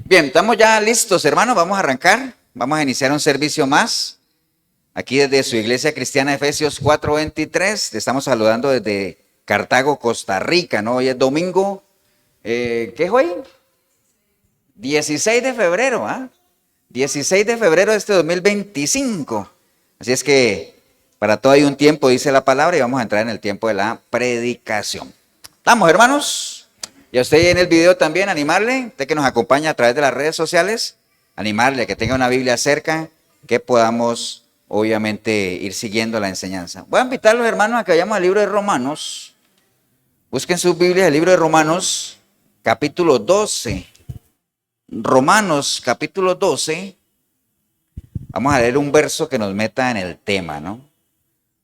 Bien, estamos ya listos, hermanos. Vamos a arrancar. Vamos a iniciar un servicio más. Aquí desde su iglesia cristiana Efesios 4:23. Te estamos saludando desde Cartago, Costa Rica, ¿no? Hoy es domingo. ¿Qué es hoy? 16 de febrero, ¿ah? 16 de febrero de este 2025. Así es que para todo hay un tiempo, dice la palabra, y vamos a entrar en el tiempo de la predicación. ¿Estamos, hermanos? Y a usted en el video también animarle, usted que nos acompaña a través de las redes sociales, animarle a que tenga una Biblia cerca, que podamos obviamente ir siguiendo la enseñanza. Voy a invitar a los hermanos a que vayamos al libro de Romanos. Busquen sus Biblias, el libro de Romanos, capítulo 12. Romanos, capítulo 12. Vamos a leer un verso que nos meta en el tema, ¿no?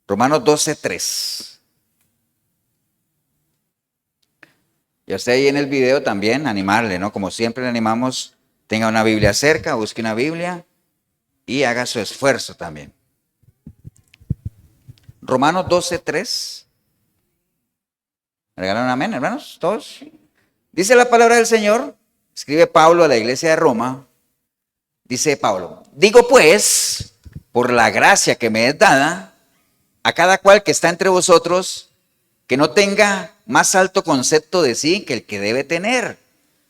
Romanos 12:3. Y a usted ahí en el video también animarle, ¿no? Como siempre le animamos, tenga una Biblia cerca, busque una Biblia y haga su esfuerzo también. Romanos 12:3. ¿Me regalan un amén, hermanos? ¿Todos? Dice la palabra del Señor, escribe Pablo a la iglesia de Roma. Dice Pablo: digo pues, por la gracia que me es dada, a cada cual que está entre vosotros, que no tenga más alto concepto de sí que el que debe tener,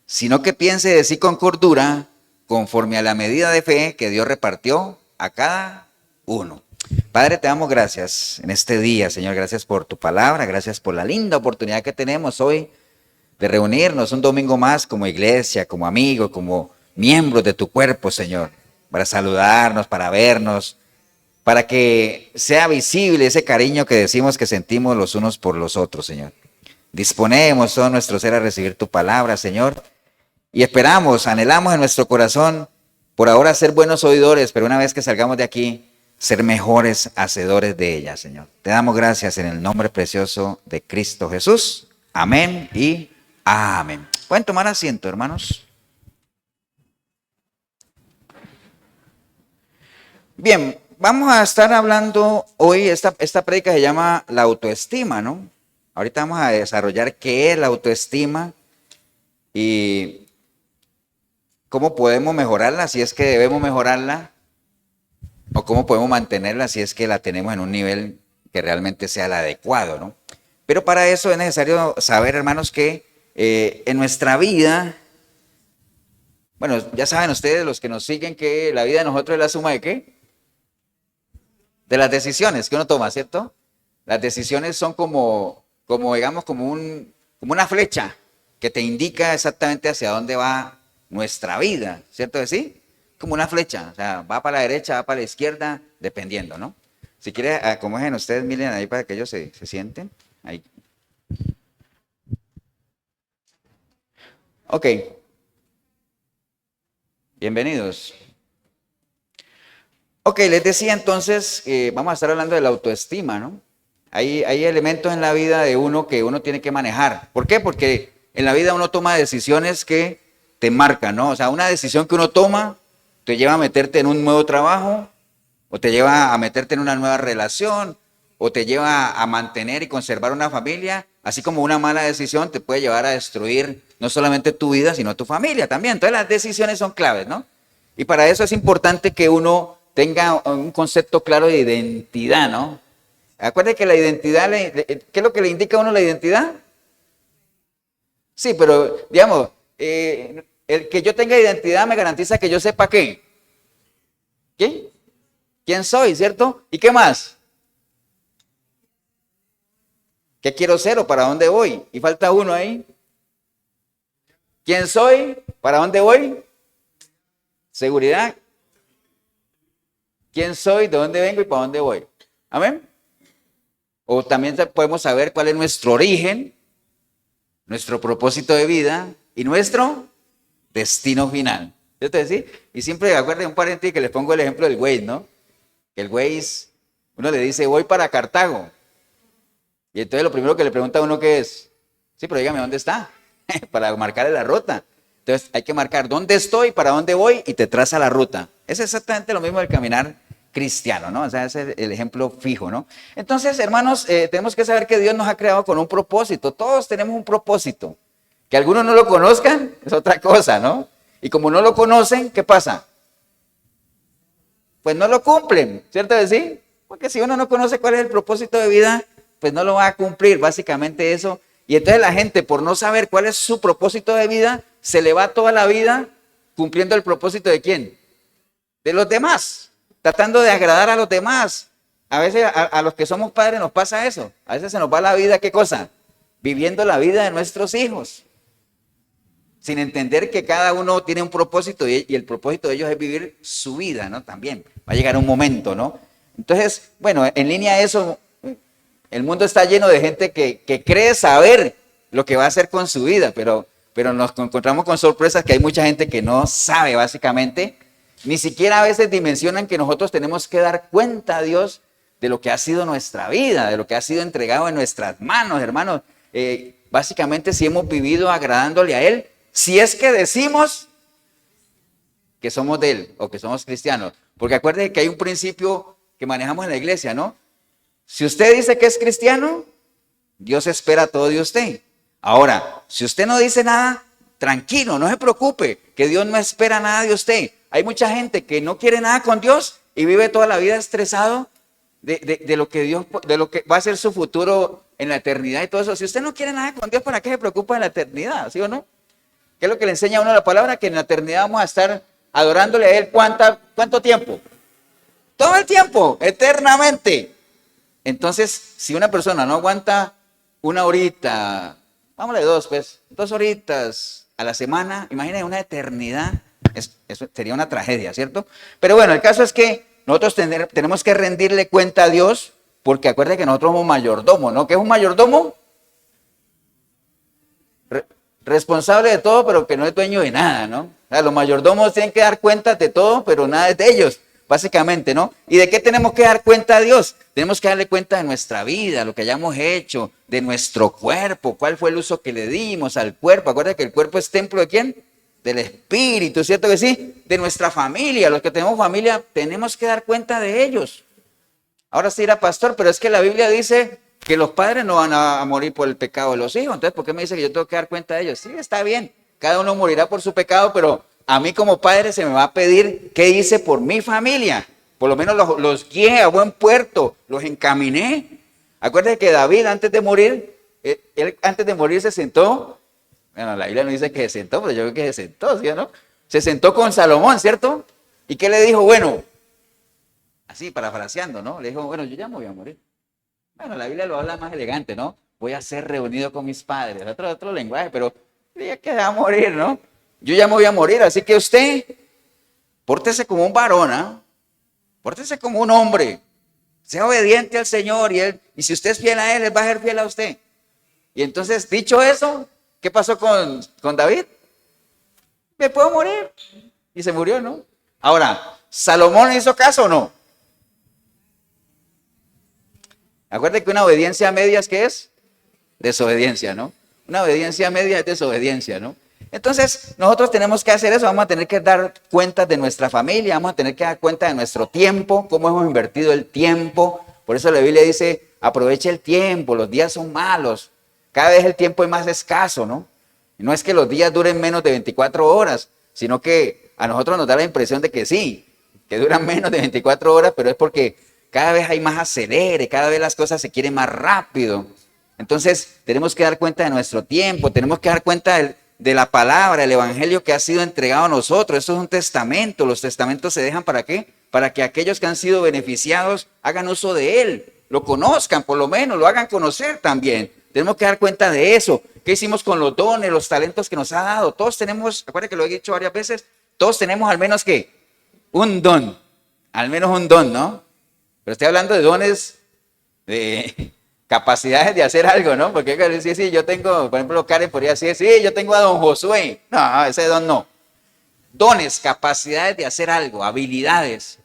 sino que piense de sí con cordura, conforme a la medida de fe que Dios repartió a cada uno. Padre, te damos gracias en este día, Señor. Gracias por tu palabra, gracias por la linda oportunidad que tenemos hoy de reunirnos un domingo más como iglesia, como amigos, como miembros de tu cuerpo, Señor, para saludarnos, para vernos, para que sea visible ese cariño que decimos que sentimos los unos por los otros, Señor. Disponemos todo nuestro ser a recibir tu palabra, Señor, y esperamos, anhelamos en nuestro corazón, por ahora ser buenos oidores, pero una vez que salgamos de aquí, ser mejores hacedores de ella, Señor. Te damos gracias en el nombre precioso de Cristo Jesús. Amén y amén. ¿Pueden tomar asiento, hermanos? Bien, vamos a estar hablando hoy, esta prédica se llama la autoestima, ¿no? Ahorita vamos a desarrollar qué es la autoestima y cómo podemos mejorarla, si es que debemos mejorarla, o cómo podemos mantenerla si es que la tenemos en un nivel que realmente sea el adecuado, ¿no? Pero para eso es necesario saber, hermanos, que en nuestra vida, bueno, ya saben ustedes, los que nos siguen, que la vida de nosotros es la suma de ¿qué? De las decisiones que uno toma, ¿cierto? Las decisiones son como digamos, como una flecha que te indica exactamente hacia dónde va nuestra vida, ¿cierto que sí? Como una flecha, o sea, va para la derecha, va para la izquierda, dependiendo, ¿no? Si quieren, acomoden ustedes, miren ahí para que ellos se sienten. Ahí. Ok. Bienvenidos. Ok, les decía entonces, vamos a estar hablando de la autoestima, ¿no? Hay elementos en la vida de uno que uno tiene que manejar. ¿Por qué? Porque en la vida uno toma decisiones que te marcan, ¿no? O sea, una decisión que uno toma te lleva a meterte en un nuevo trabajo, o te lleva a meterte en una nueva relación, o te lleva a mantener y conservar una familia, así como una mala decisión te puede llevar a destruir no solamente tu vida, sino tu familia también. Entonces las decisiones son claves, ¿no? Y para eso es importante que uno tenga un concepto claro de identidad, ¿no? Acuérdense que la identidad, ¿qué es lo que le indica a uno la identidad? Sí, pero digamos, el que yo tenga identidad me garantiza que yo sepa qué. ¿Qué? ¿Quién soy, cierto? ¿Y qué más? ¿Qué quiero ser o para dónde voy? Y falta uno ahí. ¿Quién soy? ¿Para dónde voy? Seguridad. ¿Quién soy? ¿De dónde vengo y para dónde voy? Amén. O también podemos saber cuál es nuestro origen, nuestro propósito de vida y nuestro destino final. ¿Yo te decía? Y siempre acuérdense un paréntesis que les pongo el ejemplo del Waze, ¿no? Que el Waze, uno le dice, voy para Cartago. Y entonces lo primero que le pregunta a uno ¿qué es? Sí, pero dígame dónde está, para marcarle la ruta. Entonces hay que marcar dónde estoy, para dónde voy y te traza la ruta. Es exactamente lo mismo del caminar cristiano, ¿no? O sea, ese es el ejemplo fijo, ¿no? Entonces, hermanos, tenemos que saber que Dios nos ha creado con un propósito. Todos tenemos un propósito. Que algunos no lo conozcan es otra cosa, ¿no? Y como no lo conocen, ¿qué pasa? Pues no lo cumplen, ¿cierto que sí? Porque si uno no conoce cuál es el propósito de vida, pues no lo va a cumplir, básicamente eso. Y entonces la gente, por no saber cuál es su propósito de vida, se le va toda la vida cumpliendo el propósito ¿de quién? De los demás, tratando de agradar a los demás. A veces a los que somos padres nos pasa eso. A veces se nos va la vida, ¿qué cosa? Viviendo la vida de nuestros hijos. Sin entender que cada uno tiene un propósito y el propósito de ellos es vivir su vida, ¿no? También va a llegar un momento, ¿no? Entonces, bueno, en línea a eso, el mundo está lleno de gente que cree saber lo que va a hacer con su vida, pero nos encontramos con sorpresas que hay mucha gente que no sabe básicamente, ni siquiera a veces dimensionan que nosotros tenemos que dar cuenta a Dios de lo que ha sido nuestra vida, de lo que ha sido entregado en nuestras manos, hermanos. Básicamente si hemos vivido agradándole a Él, si es que decimos que somos de Él o que somos cristianos. Porque acuérdense que hay un principio que manejamos en la iglesia, ¿no? Si usted dice que es cristiano, Dios espera todo de usted. Ahora, si usted no dice nada, tranquilo, no se preocupe, que Dios no espera nada de usted. Hay mucha gente que no quiere nada con Dios y vive toda la vida estresado de lo que Dios, de lo que va a ser su futuro en la eternidad y todo eso. Si usted no quiere nada con Dios, ¿para qué se preocupa de la eternidad? ¿Sí o no? ¿Qué es lo que le enseña a uno la palabra? Que en la eternidad vamos a estar adorándole a Él ¿cuánto tiempo? Todo el tiempo, eternamente. Entonces, si una persona no aguanta una horita, vámonos 2 horitas a la semana, imagínense una eternidad, eso sería una tragedia, ¿cierto? Pero bueno, el caso es que nosotros tenemos que rendirle cuenta a Dios, porque acuérdense que nosotros somos mayordomos, ¿no? ¿Qué es un mayordomo? Responsable de todo, pero que no es dueño de nada, ¿no? O sea, los mayordomos tienen que dar cuenta de todo, pero nada es de ellos, básicamente, ¿no? ¿Y de qué tenemos que dar cuenta a Dios? Tenemos que darle cuenta de nuestra vida, lo que hayamos hecho, de nuestro cuerpo, cuál fue el uso que le dimos al cuerpo. Acuérdense que el cuerpo es templo ¿de quién? Del Espíritu, ¿cierto que sí? De nuestra familia, los que tenemos familia, tenemos que dar cuenta de ellos. Ahora sí era pastor, pero es que la Biblia dice que los padres no van a morir por el pecado de los hijos. Entonces, ¿por qué me dice que yo tengo que dar cuenta de ellos? Sí, está bien, cada uno morirá por su pecado, pero a mí como padre se me va a pedir qué hice por mi familia. Por lo menos los guié a buen puerto, los encaminé. Acuérdense que David antes de morir, él antes de morir se sentó. Bueno, la Biblia no dice que se sentó, pero yo creo que se sentó, ¿sí o no? Se sentó con Salomón, ¿cierto? ¿Y qué le dijo? Bueno, así parafraseando, ¿no? Le dijo, bueno, yo ya me voy a morir. Bueno, la Biblia lo habla más elegante, ¿no? Voy a ser reunido con mis padres, otro lenguaje, pero ya que va a morir, ¿no? Yo ya me voy a morir, así que usted, pórtese como un varón, ¿ah? Pórtese como un hombre, sea obediente al Señor y si usted es fiel a Él va a ser fiel a usted. Y entonces, dicho eso, ¿qué pasó con David? Me puedo morir. Y se murió, ¿no? Ahora, ¿Salomón hizo caso o no? Acuérdense que una obediencia media, ¿qué es? Desobediencia, ¿no? Una obediencia media es desobediencia, ¿no? Entonces, nosotros tenemos que hacer eso, vamos a tener que dar cuenta de nuestra familia, vamos a tener que dar cuenta de nuestro tiempo, cómo hemos invertido el tiempo. Por eso la Biblia dice, aproveche el tiempo, los días son malos. Cada vez el tiempo es más escaso, ¿no? Y no es que los días duren menos de 24 horas, sino que a nosotros nos da la impresión de que sí, que duran menos de 24 horas, pero es porque cada vez hay más acelere, cada vez las cosas se quieren más rápido. Entonces, tenemos que dar cuenta de nuestro tiempo, tenemos que dar cuenta de la palabra, el evangelio que ha sido entregado a nosotros. Esto es un testamento. Los testamentos se dejan ¿para qué? Para que aquellos que han sido beneficiados hagan uso de él, lo conozcan por lo menos, lo hagan conocer también. Tenemos que dar cuenta de eso. ¿Qué hicimos con los dones, los talentos que nos ha dado? Todos tenemos, acuérdense que lo he dicho varias veces, todos tenemos al menos ¿qué? Un don, al menos un don, ¿no? Pero estoy hablando de dones, de capacidades de hacer algo, ¿no? Porque sí, yo tengo, por ejemplo, Karen podría decir, sí, yo tengo a don Josué. No, ese don no. Dones, capacidades de hacer algo, habilidades.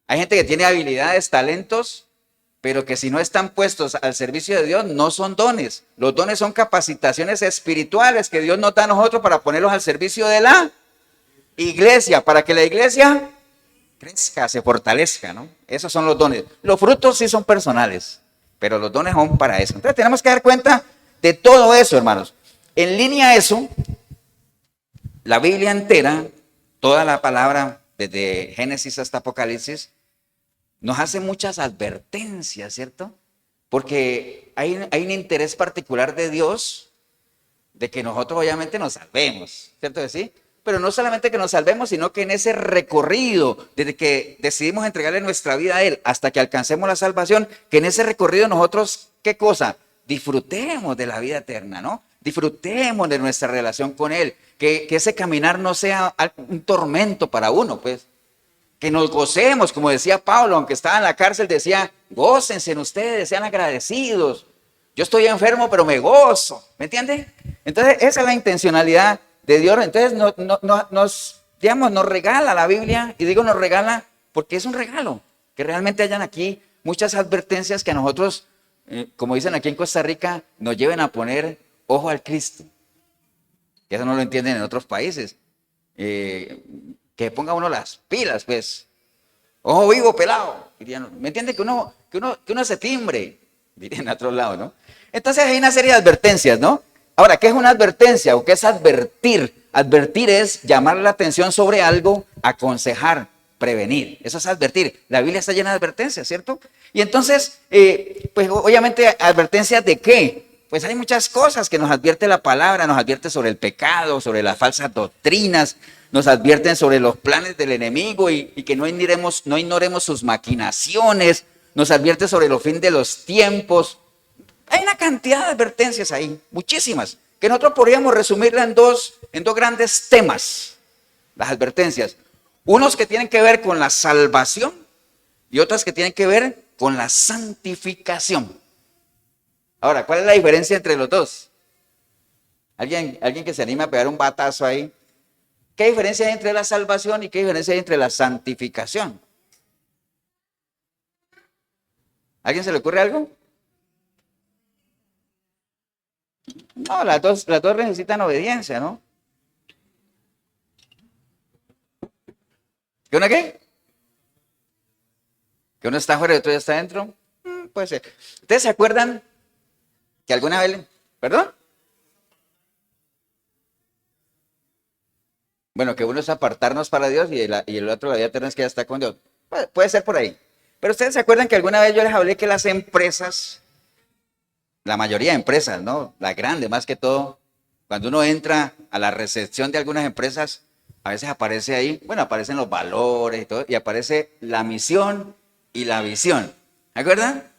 Hay gente que tiene habilidades, talentos, pero que si no están puestos al servicio de Dios, no son dones. Los dones son capacitaciones espirituales que Dios nos da a nosotros para ponerlos al servicio de la iglesia, para que la iglesia crezca, se fortalezca, ¿no? Esos son los dones. Los frutos sí son personales, pero los dones son para eso. Entonces tenemos que dar cuenta de todo eso, hermanos. En línea a eso, la Biblia entera, toda la palabra, desde Génesis hasta Apocalipsis, nos hace muchas advertencias, ¿cierto? Porque hay un interés particular de Dios de que nosotros obviamente nos salvemos, ¿cierto que sí? Pero no solamente que nos salvemos, sino que en ese recorrido, desde que decidimos entregarle nuestra vida a Él hasta que alcancemos la salvación, que en ese recorrido nosotros, ¿qué cosa? Disfrutemos de la vida eterna, ¿no? Disfrutemos de nuestra relación con Él, que ese caminar no sea un tormento para uno, pues. Que nos gocemos, como decía Pablo, aunque estaba en la cárcel, decía, gócense en ustedes, sean agradecidos. Yo estoy enfermo, pero me gozo, ¿me entiende? Entonces, esa es la intencionalidad de Dios. Entonces, nos regala la Biblia, y digo nos regala porque es un regalo, que realmente hayan aquí muchas advertencias que a nosotros, como dicen aquí en Costa Rica, nos lleven a poner ojo al Cristo. Que eso no lo entienden en otros países. Que ponga uno las pilas, pues. Ojo vivo, pelado. ¿Me entiende? Que uno se timbre, dirían en otro lado, ¿no? Entonces hay una serie de advertencias, ¿no? Ahora, ¿qué es una advertencia o qué es advertir? Advertir es llamar la atención sobre algo, aconsejar, prevenir. Eso es advertir. La Biblia está llena de advertencias, ¿cierto? Y entonces, pues obviamente, ¿advertencias de qué? Pues hay muchas cosas que nos advierte la palabra, nos advierte sobre el pecado, sobre las falsas doctrinas, nos advierten sobre los planes del enemigo y que no ignoremos sus maquinaciones, nos advierte sobre los fin de los tiempos. Hay una cantidad de advertencias ahí, muchísimas, que nosotros podríamos resumirla en dos grandes temas, las advertencias. Unos que tienen que ver con la salvación y otras que tienen que ver con la santificación. Ahora, ¿cuál es la diferencia entre los dos? ¿Alguien que se anime a pegar un batazo ahí? ¿Qué diferencia hay entre la salvación y qué diferencia hay entre la santificación? ¿A alguien se le ocurre algo? No, las dos necesitan obediencia, ¿no? ¿Qué una qué? ¿Que uno está fuera y otro ya está dentro? Puede ser. ¿Ustedes se acuerdan que alguna vez, perdón? Bueno, que uno es apartarnos para Dios y el otro, la vida eterna, es que ya está con Dios. Puede ser por ahí. Pero ustedes se acuerdan que alguna vez yo les hablé que las empresas, la mayoría de empresas, ¿no? La grande más que todo, cuando uno entra a la recepción de algunas empresas, a veces aparece ahí, bueno, aparecen los valores y todo, y aparece la misión y la visión. ¿Se acuerdan?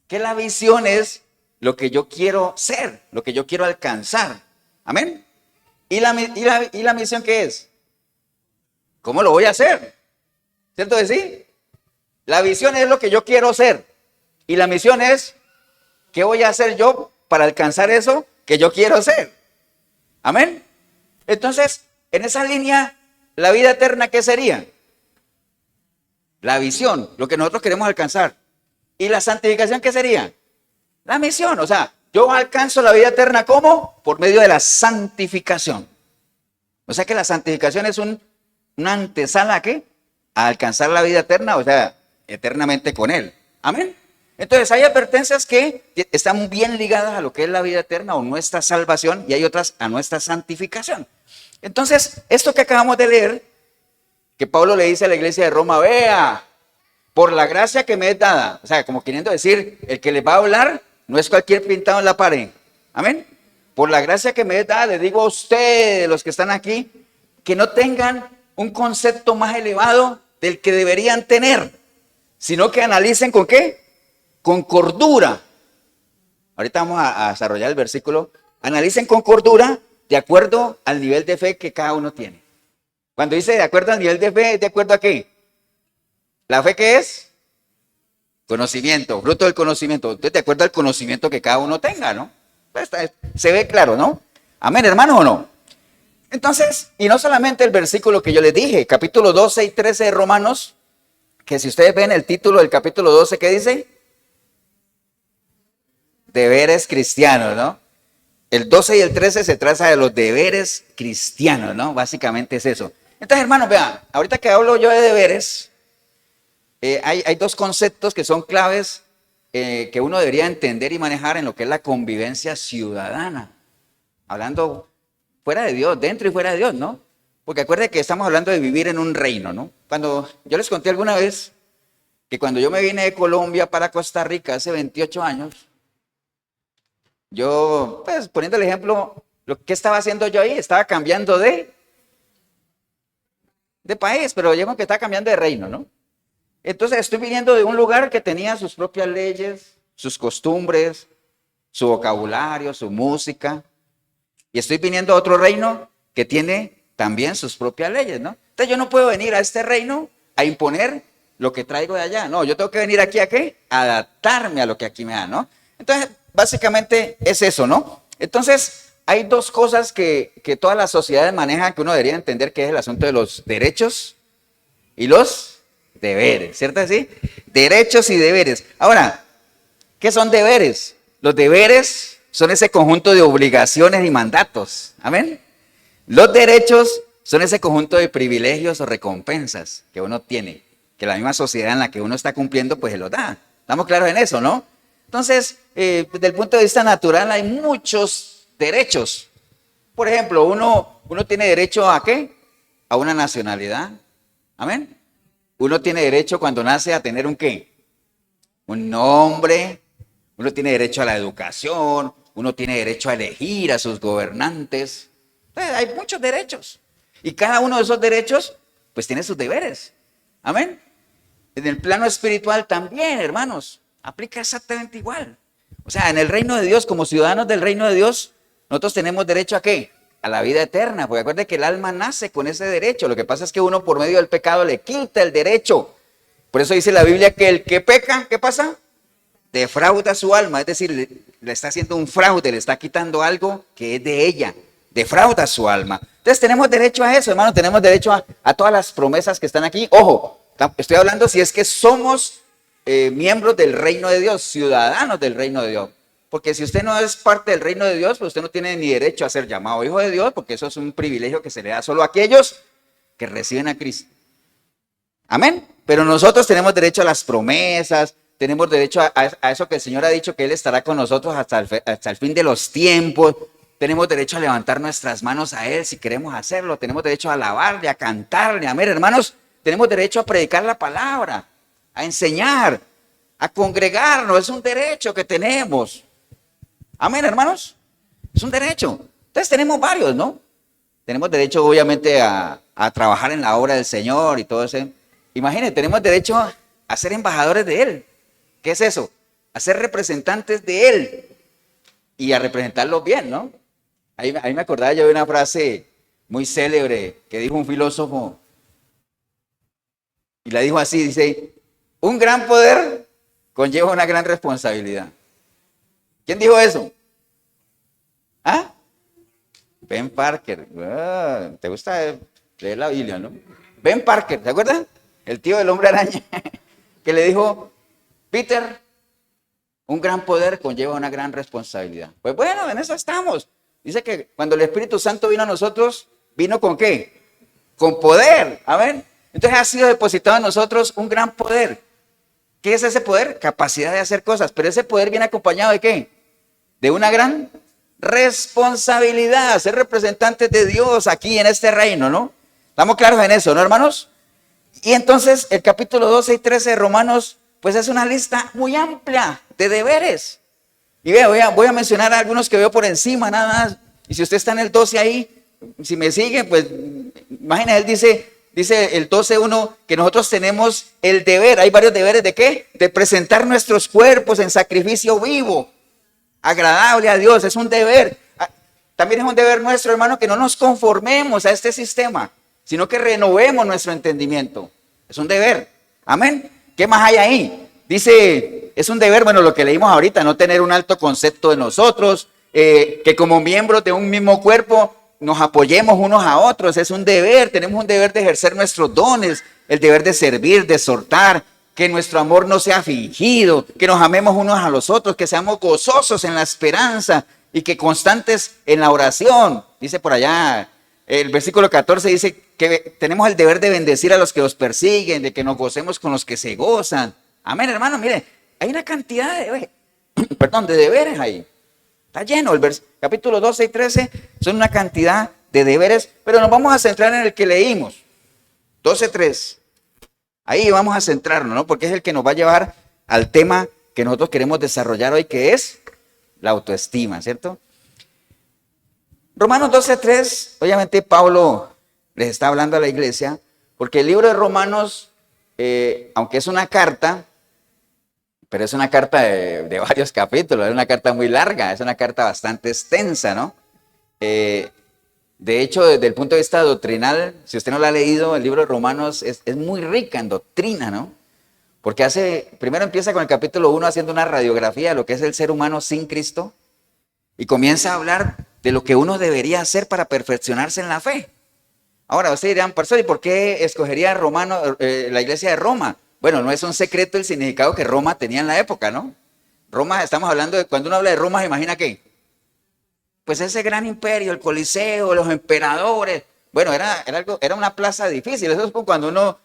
Que la visión es lo que yo quiero ser, lo que yo quiero alcanzar. ¿Amén? ¿Y la misión qué es? ¿Cómo lo voy a hacer? ¿Cierto que sí? La visión es lo que yo quiero ser. Y la misión es, ¿qué voy a hacer yo para alcanzar eso que yo quiero ser? ¿Amén? Entonces, en esa línea, la vida eterna, ¿qué sería? La visión, lo que nosotros queremos alcanzar. ¿Y la santificación qué sería? La misión, o sea, yo alcanzo la vida eterna, ¿cómo? Por medio de la santificación. O sea que la santificación es una antesala ¿a qué? A alcanzar la vida eterna, o sea, eternamente con Él. Amén. Entonces hay advertencias que están bien ligadas a lo que es la vida eterna o nuestra salvación y hay otras a nuestra santificación. Entonces, esto que acabamos de leer, que Pablo le dice a la iglesia de Roma, vea, por la gracia que me es dada, o sea, como queriendo decir, el que les va a hablar no es cualquier pintado en la pared. Amén. Por la gracia que me es dada, les digo a ustedes, los que están aquí, que no tengan un concepto más elevado del que deberían tener, sino que analicen con qué, con cordura. Ahorita vamos a desarrollar el versículo. Analicen con cordura de acuerdo al nivel de fe que cada uno tiene. Cuando dice de acuerdo al nivel de fe, ¿de acuerdo a qué? ¿La fe qué es? Conocimiento, fruto del conocimiento. Entonces, de acuerdo al conocimiento que cada uno tenga, ¿no? Se ve claro, ¿no? Amén, hermanos, ¿o no? Entonces, y no solamente el versículo que yo les dije, capítulo 12 y 13 de Romanos, que si ustedes ven el título del capítulo 12, ¿qué dice? Deberes cristianos, ¿no? El 12 y el 13 se trata de los deberes cristianos, ¿no? Básicamente es eso. Entonces, hermanos, vean, ahorita que hablo yo de deberes, hay dos conceptos que son claves que uno debería entender y manejar en lo que es la convivencia ciudadana. Hablando fuera de Dios, dentro y fuera de Dios, ¿no? Porque acuérdense que estamos hablando de vivir en un reino, ¿no? Cuando yo les conté alguna vez que cuando yo me vine de Colombia para Costa Rica hace 28 años, yo, pues poniendo el ejemplo, lo que estaba haciendo yo ahí, estaba cambiando de país, pero yo creo que estaba cambiando de reino, ¿no? Entonces estoy viniendo de un lugar que tenía sus propias leyes, sus costumbres, su vocabulario, su música, y estoy viniendo a otro reino que tiene también sus propias leyes, ¿no? Entonces yo no puedo venir a este reino a imponer lo que traigo de allá, no, yo tengo que venir aquí a qué, a adaptarme a lo que aquí me da, ¿no? Entonces básicamente es eso, ¿no? Entonces hay dos cosas que todas las sociedades manejan que uno debería entender, que es el asunto de los derechos y los deberes, ¿cierto así? Derechos y deberes. Ahora, ¿qué son deberes? Los deberes son ese conjunto de obligaciones y mandatos, ¿amén? Los derechos son ese conjunto de privilegios o recompensas que uno tiene, que la misma sociedad en la que uno está cumpliendo pues se los da. ¿Estamos claros en eso, no? Entonces, desde el punto de vista natural hay muchos derechos. Por ejemplo, uno tiene derecho a ¿qué? A una nacionalidad. ¿Amén? Uno tiene derecho cuando nace a tener un ¿qué? Un nombre. Uno tiene derecho a la educación. Uno tiene derecho a elegir a sus gobernantes. Hay muchos derechos. Y cada uno de esos derechos, pues tiene sus deberes. ¿Amén? En el plano espiritual también, hermanos, aplica exactamente igual. O sea, en el reino de Dios, como ciudadanos del reino de Dios, nosotros tenemos derecho a ¿qué? A la vida eterna. Porque acuérdense que el alma nace con ese derecho. Lo que pasa es que uno por medio del pecado le quita el derecho. Por eso dice la Biblia que el que peca, ¿qué pasa? Defrauda su alma. Es decir, le está haciendo un fraude, le está quitando algo que es de ella. Defrauda su alma. Entonces tenemos derecho a eso, hermano. Tenemos derecho a todas las promesas que están aquí. Ojo, estoy hablando si es que somos miembros del reino de Dios, ciudadanos del reino de Dios. Porque si usted no es parte del reino de Dios, pues usted no tiene ni derecho a ser llamado hijo de Dios, porque eso es un privilegio que se le da solo a aquellos que reciben a Cristo. Amén. Pero nosotros tenemos derecho a las promesas, tenemos derecho a eso que el Señor ha dicho, que Él estará con nosotros hasta el fin de los tiempos. Tenemos derecho a levantar nuestras manos a Él si queremos hacerlo. Tenemos derecho a alabarle, a cantarle. Amén, hermanos. Tenemos derecho a predicar la palabra, a enseñar, a congregarnos. Es un derecho que tenemos. Amén, hermanos. Es un derecho. Entonces tenemos varios, ¿no? Tenemos derecho, obviamente, a trabajar en la obra del Señor y todo eso. Imagínense, tenemos derecho a ser embajadores de Él. ¿Qué es eso? A ser representantes de Él y a representarlos bien, ¿no? Ahí me acordaba yo de una frase muy célebre que dijo un filósofo. Y la dijo así, dice, un gran poder conlleva una gran responsabilidad. ¿Quién dijo eso? ¿Ah? Ben Parker. ¿Te gusta leer la Biblia, no? Ben Parker, ¿te acuerdas? El tío del hombre araña, que le dijo, Peter, un gran poder conlleva una gran responsabilidad. Pues bueno, en eso estamos. Dice que cuando el Espíritu Santo vino a nosotros, ¿vino con qué? Con poder. Amén. Entonces ha sido depositado en nosotros un gran poder. ¿Qué es ese poder? Capacidad de hacer cosas. Pero ese poder viene acompañado ¿de qué? De una gran responsabilidad. Ser representantes de Dios aquí en este reino, ¿no? ¿Estamos claros en eso, no, hermanos? Y entonces el capítulo 12 y 13 de Romanos, pues es una lista muy amplia de deberes. Y vea, voy a mencionar algunos que veo por encima nada más. Y si usted está en el 12 ahí, si me sigue, pues imagina, él dice el 12:1 que nosotros tenemos el deber, hay varios deberes de ¿qué? De presentar nuestros cuerpos en sacrificio vivo, agradable a Dios, es un deber. También es un deber nuestro, hermano, que no nos conformemos a este sistema, sino que renovemos nuestro entendimiento. Es un deber. Amén. ¿Qué más hay ahí? Dice, es un deber, bueno, lo que leímos ahorita, no tener un alto concepto de nosotros, que como miembros de un mismo cuerpo nos apoyemos unos a otros, es un deber, tenemos un deber de ejercer nuestros dones, el deber de servir, de exhortar, que nuestro amor no sea fingido, que nos amemos unos a los otros, que seamos gozosos en la esperanza y que constantes en la oración. Dice por allá, el versículo 14 dice que tenemos el deber de bendecir a los que los persiguen, de que nos gocemos con los que se gozan. Amén, hermano, mire, hay una cantidad de deberes ahí. Está lleno, capítulo 12 y 13 son una cantidad de deberes, pero nos vamos a centrar en el que leímos, 12:3. Ahí vamos a centrarnos, ¿no? Porque es el que nos va a llevar al tema que nosotros queremos desarrollar hoy, que es la autoestima, ¿cierto? Romanos 12:3, obviamente Pablo les está hablando a la iglesia, porque el libro de Romanos, aunque es una carta, pero es una carta de varios capítulos, es una carta muy larga, es una carta bastante extensa, ¿no? De hecho, desde el punto de vista doctrinal, si usted no lo ha leído, el libro de Romanos es muy rica en doctrina, ¿no? Porque primero empieza con el capítulo 1 haciendo una radiografía de lo que es el ser humano sin Cristo y comienza a hablar de lo que uno debería hacer para perfeccionarse en la fe. Ahora, ustedes dirán, pastor, ¿y por qué escogería la iglesia de Roma? Bueno, no es un secreto el significado que Roma tenía en la época, ¿no? Roma, estamos hablando de, cuando uno habla de Roma, ¿se imagina qué? Pues ese gran imperio, el Coliseo, los emperadores. Bueno, era una plaza difícil. Eso es como cuando uno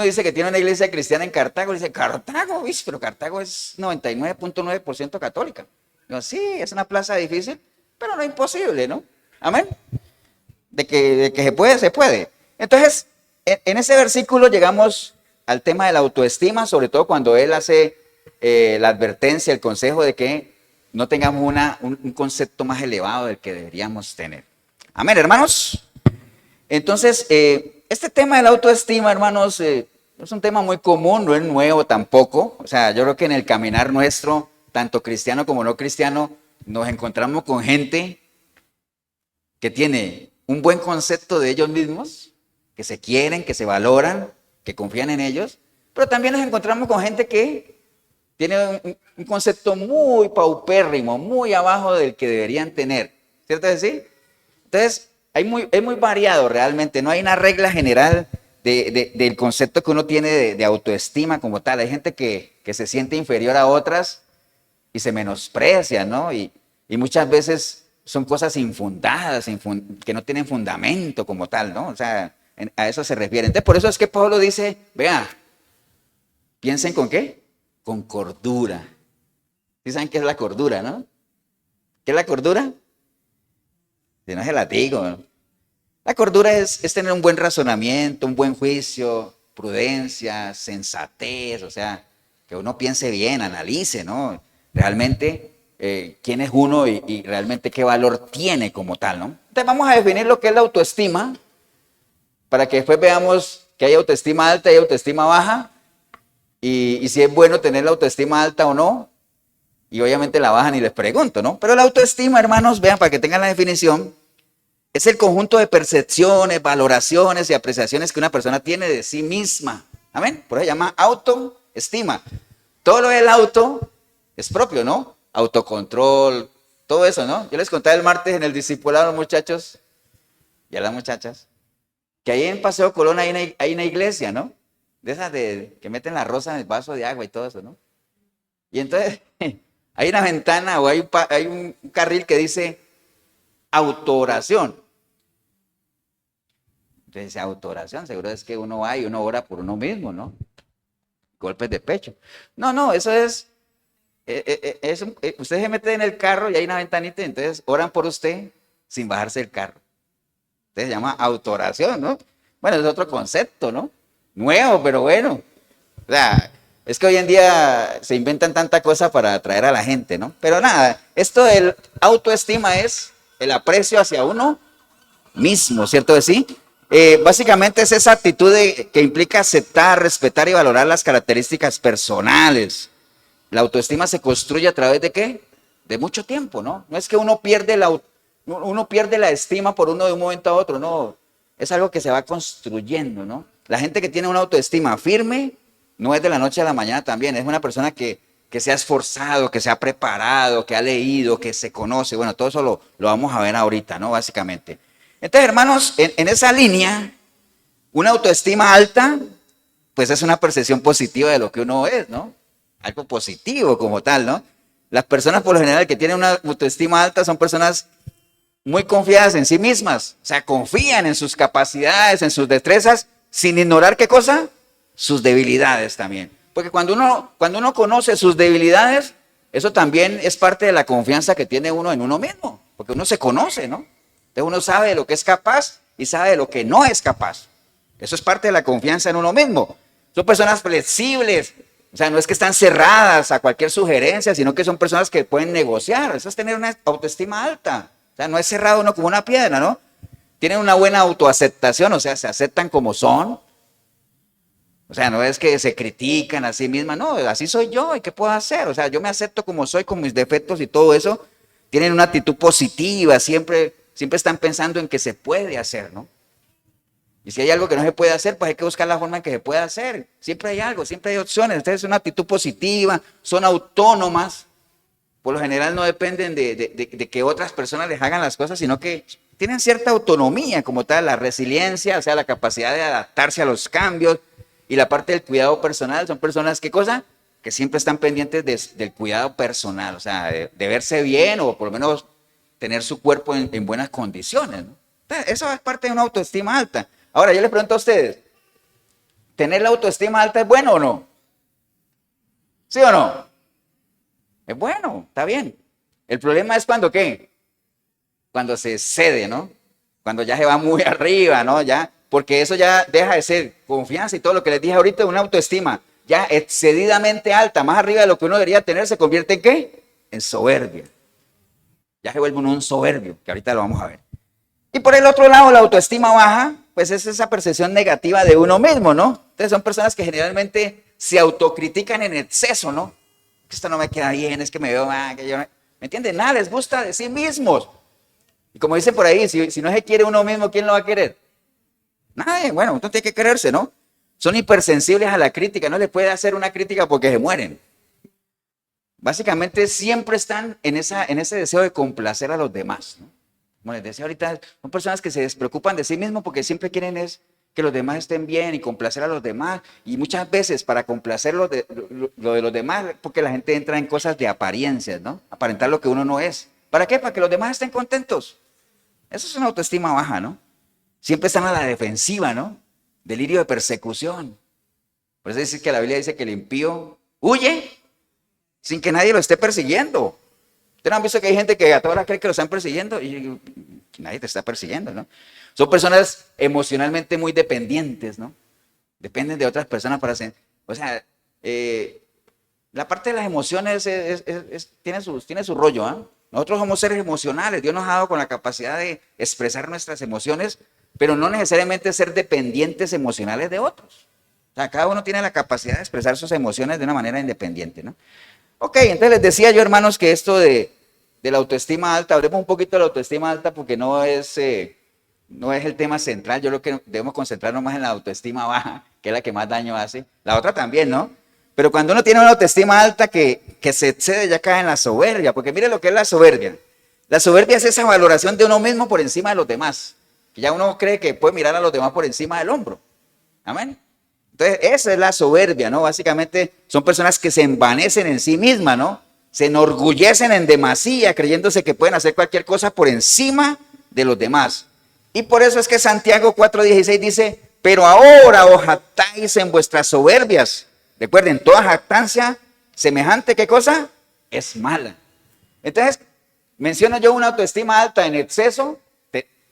dice que tiene una iglesia cristiana en Cartago, dice, Cartago, pero Cartago es 99.9% católica. Digo, sí, es una plaza difícil, pero no imposible, ¿no? Amén. De que se puede, se puede. Entonces, en ese versículo llegamos al tema de la autoestima, sobre todo cuando él hace la advertencia, el consejo de que no tengamos un concepto más elevado del que deberíamos tener. Amén, hermanos. Entonces, este tema de la autoestima, hermanos, es un tema muy común, no es nuevo tampoco. O sea, yo creo que en el caminar nuestro, tanto cristiano como no cristiano, nos encontramos con gente que tiene un buen concepto de ellos mismos, que se quieren, que se valoran, que confían en ellos, pero también nos encontramos con gente que tiene un concepto muy paupérrimo, muy abajo del que deberían tener, ¿cierto es así? Entonces, es muy variado realmente, no hay una regla general del concepto que uno tiene de autoestima como tal. Hay gente que se siente inferior a otras y se menosprecia, ¿no? Y muchas veces son cosas infundadas, que no tienen fundamento como tal, ¿no? O sea, a eso se refiere. Entonces, por eso es que Pablo dice, vea, piensen ¿con qué? Con cordura. ¿Sí saben qué es la cordura, no? ¿Qué es la cordura? Si no se la digo, ¿no? La cordura es tener un buen razonamiento, un buen juicio, prudencia, sensatez, o sea, que uno piense bien, analice, ¿no? Realmente quién es uno y realmente qué valor tiene como tal, ¿no? Entonces vamos a definir lo que es la autoestima, para que después veamos que hay autoestima alta y autoestima baja, y si es bueno tener la autoestima alta o no, y obviamente la baja ni les pregunto, ¿no? Pero la autoestima, hermanos, vean, para que tengan la definición, es el conjunto de percepciones, valoraciones y apreciaciones que una persona tiene de sí misma. Amén. Por eso se llama autoestima. Todo lo del auto es propio, ¿no? Autocontrol, todo eso, ¿no? Yo les conté el martes en el discipulado a los muchachos y a las muchachas que ahí en Paseo Colón hay una iglesia, ¿no? De esas que meten la rosa en el vaso de agua y todo eso, ¿no? Y entonces hay una ventana o hay un carril que dice autooración. Entonces, autooración, seguro es que uno va y uno ora por uno mismo, ¿no? Golpes de pecho. No, eso es usted se mete en el carro y hay una ventanita y entonces oran por usted sin bajarse del carro. Entonces se llama autooración, ¿no? Bueno, es otro concepto, ¿no? Nuevo, pero bueno. O sea, es que hoy en día se inventan tanta cosa para atraer a la gente, ¿no? Pero nada, esto del autoestima es el aprecio hacia uno mismo, ¿cierto de sí? Básicamente es esa actitud que implica aceptar, respetar y valorar las características personales. La autoestima se construye a través de ¿qué? De mucho tiempo, ¿no? No es que uno pierde la estima por uno de un momento a otro, no. Es algo que se va construyendo, ¿no? La gente que tiene una autoestima firme no es de la noche a la mañana también, es una persona que se ha esforzado, que se ha preparado, que ha leído, que se conoce. Bueno, todo eso lo vamos a ver ahorita, ¿no? Básicamente. Entonces, hermanos, en esa línea, una autoestima alta, pues es una percepción positiva de lo que uno es, ¿no? Algo positivo como tal, ¿no? Las personas por lo general que tienen una autoestima alta son personas muy confiadas en sí mismas, o sea, confían en sus capacidades, en sus destrezas, sin ignorar ¿qué cosa? Sus debilidades también. Porque cuando uno conoce sus debilidades, eso también es parte de la confianza que tiene uno en uno mismo, porque uno se conoce, ¿no? Entonces uno sabe de lo que es capaz y sabe de lo que no es capaz. Eso es parte de la confianza en uno mismo. Son personas flexibles, o sea, no es que están cerradas a cualquier sugerencia, sino que son personas que pueden negociar. Eso es tener una autoestima alta. O sea, no es cerrado uno como una piedra, ¿no? Tienen una buena autoaceptación, o sea, se aceptan como son. O sea, no es que se critican a sí mismas, no, así soy yo, ¿y qué puedo hacer? O sea, yo me acepto como soy, con mis defectos y todo eso. Tienen una actitud positiva, siempre están pensando en que se puede hacer, ¿no? Y si hay algo que no se puede hacer, pues hay que buscar la forma en que se pueda hacer. Siempre hay algo, siempre hay opciones. Entonces es una actitud positiva, son autónomas. Por lo general no dependen de que otras personas les hagan las cosas, sino que tienen cierta autonomía como tal, la resiliencia, o sea, la capacidad de adaptarse a los cambios y la parte del cuidado personal. Son personas, ¿qué cosa? Que siempre están pendientes del cuidado personal, o sea, de verse bien o por lo menos tener su cuerpo en buenas condiciones, ¿no? Entonces, eso es parte de una autoestima alta. Ahora, yo les pregunto a ustedes, ¿tener la autoestima alta es bueno o no? ¿Sí o no? Es bueno, está bien. El problema es cuando, ¿qué? Cuando se excede, ¿no? Cuando ya se va muy arriba, ¿no? Ya, porque eso ya deja de ser confianza y todo lo que les dije ahorita, una autoestima ya excedidamente alta, más arriba de lo que uno debería tener, se convierte en ¿qué? En soberbia. Ya se vuelve uno un soberbio, que ahorita lo vamos a ver. Y por el otro lado, la autoestima baja, pues es esa percepción negativa de uno mismo, ¿no? Entonces son personas que generalmente se autocritican en exceso, ¿no? Que esto no me queda bien, es que me veo mal, que yo no... ¿Me entienden? Nada les gusta de sí mismos. Y como dicen por ahí, si no se quiere uno mismo, ¿quién lo va a querer? Nadie. Bueno, uno tiene que quererse, ¿no? Son hipersensibles a la crítica, no les puede hacer una crítica porque se mueren. Básicamente siempre están en ese deseo de complacer a los demás, ¿no? Como les decía ahorita, son personas que se despreocupan de sí mismos porque siempre quieren es que los demás estén bien y complacer a los demás. Y muchas veces para complacer lo de los demás, porque la gente entra en cosas de apariencias, ¿no? Aparentar lo que uno no es. ¿Para qué? Para que los demás estén contentos. Eso es una autoestima baja, ¿no? Siempre están a la defensiva, ¿no? Delirio de persecución. Por eso dice que la Biblia dice que el impío huye sin que nadie lo esté persiguiendo. ¿Ustedes no han visto que hay gente que a toda hora cree que lo están persiguiendo y nadie te está persiguiendo, ¿no? Son personas emocionalmente muy dependientes, ¿no? Dependen de otras personas para hacer. O sea, la parte de las emociones tiene su rollo, ¿ah? Nosotros somos seres emocionales. Dios nos ha dado con la capacidad de expresar nuestras emociones, pero no necesariamente ser dependientes emocionales de otros. O sea, cada uno tiene la capacidad de expresar sus emociones de una manera independiente, ¿no? Ok, entonces les decía yo, hermanos, que esto de la autoestima alta, hablemos un poquito de la autoestima alta porque no es el tema central. Yo creo que debemos concentrarnos más en la autoestima baja, que es la que más daño hace. La otra también, ¿no? Pero cuando uno tiene una autoestima alta que se excede, ya cae en la soberbia, porque mire lo que es la soberbia. La soberbia es esa valoración de uno mismo por encima de los demás, que ya uno cree que puede mirar a los demás por encima del hombro. Amén. Entonces, esa es la soberbia, ¿no? Básicamente son personas que se envanecen en sí mismas, ¿no? Se enorgullecen en demasía, creyéndose que pueden hacer cualquier cosa por encima de los demás. Y por eso es que Santiago 4:16 dice, pero ahora os jactáis en vuestras soberbias. Recuerden, toda jactancia semejante, ¿qué cosa? Es mala. Entonces, menciono yo una autoestima alta en exceso.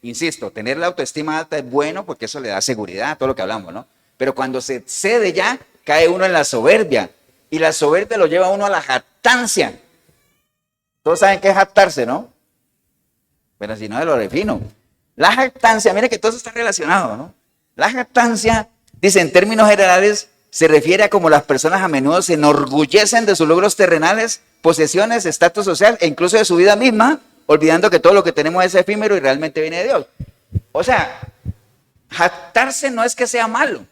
Insisto, tener la autoestima alta es bueno porque eso le da seguridad a todo lo que hablamos, ¿no? Pero cuando se excede ya, cae uno en la soberbia. Y la soberbia lo lleva a uno a la jactancia. Todos saben qué es jactarse, ¿no? Pero si no, lo defino. La jactancia, mire que todo eso está relacionado, ¿no? La jactancia, dice en términos generales, se refiere a cómo las personas a menudo se enorgullecen de sus logros terrenales, posesiones, estatus social e incluso de su vida misma, olvidando que todo lo que tenemos es efímero y realmente viene de Dios. O sea, jactarse no es que sea malo.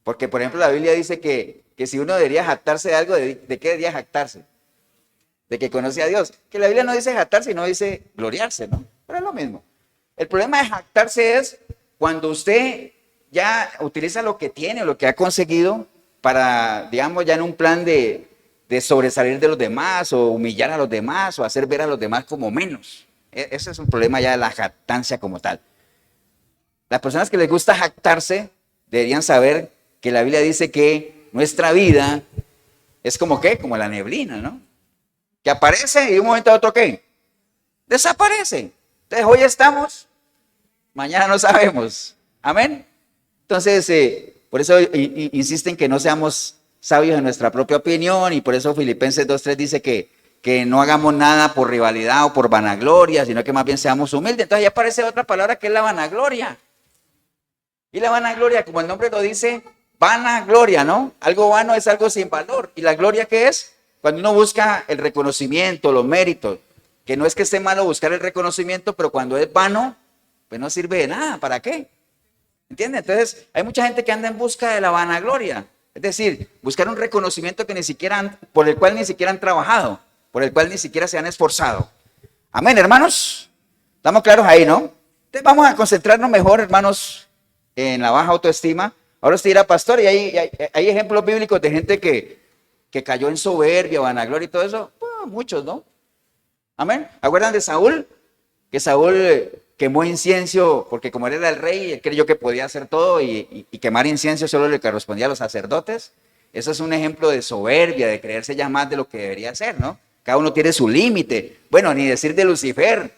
Porque, por ejemplo, la Biblia dice que si uno debería jactarse de algo, ¿de qué debería jactarse? De que conoce a Dios. Que la Biblia no dice jactarse, sino dice gloriarse, ¿no? Pero es lo mismo. El problema de jactarse es cuando usted ya utiliza lo que tiene o lo que ha conseguido para, digamos, ya en un plan de sobresalir de los demás o humillar a los demás o hacer ver a los demás como menos. Ese es un problema ya de la jactancia como tal. Las personas que les gusta jactarse deberían saber que la Biblia dice que nuestra vida es como ¿qué? Como la neblina, ¿no? Que aparece y de un momento a otro ¿qué? Desaparece. Entonces, hoy estamos, mañana no sabemos. Amén. Entonces, por eso insisten que no seamos sabios en nuestra propia opinión, y por eso Filipenses 2:3 dice que no hagamos nada por rivalidad o por vanagloria, sino que más bien seamos humildes. Entonces ya aparece otra palabra que es la vanagloria. Y la vanagloria, como el nombre lo dice, vanagloria, ¿no? Algo vano es algo sin valor. ¿Y la gloria qué es? Cuando uno busca el reconocimiento, los méritos, que no es que esté malo buscar el reconocimiento, pero cuando es vano, pues no sirve de nada. ¿Para qué? ¿Entiendes? Entonces, hay mucha gente que anda en busca de la vanagloria. Es decir, buscar un reconocimiento que por el cual ni siquiera han trabajado, por el cual ni siquiera se han esforzado. Amén, hermanos. ¿Estamos claros ahí, no? Entonces vamos a concentrarnos mejor, hermanos, en la baja autoestima. Ahora usted dirá, pastor, y hay ejemplos bíblicos de gente que cayó en soberbia, vanagloria y todo eso. Muchos, ¿no? Amén. ¿Acuerdan de Saúl? Que Saúl quemó incienso, porque como él era el rey, él creyó que podía hacer todo, y quemar incienso solo le correspondía a los sacerdotes. Eso es un ejemplo de soberbia, de creerse ya más de lo que debería ser, ¿no? Cada uno tiene su límite. Bueno, ni decir de Lucifer.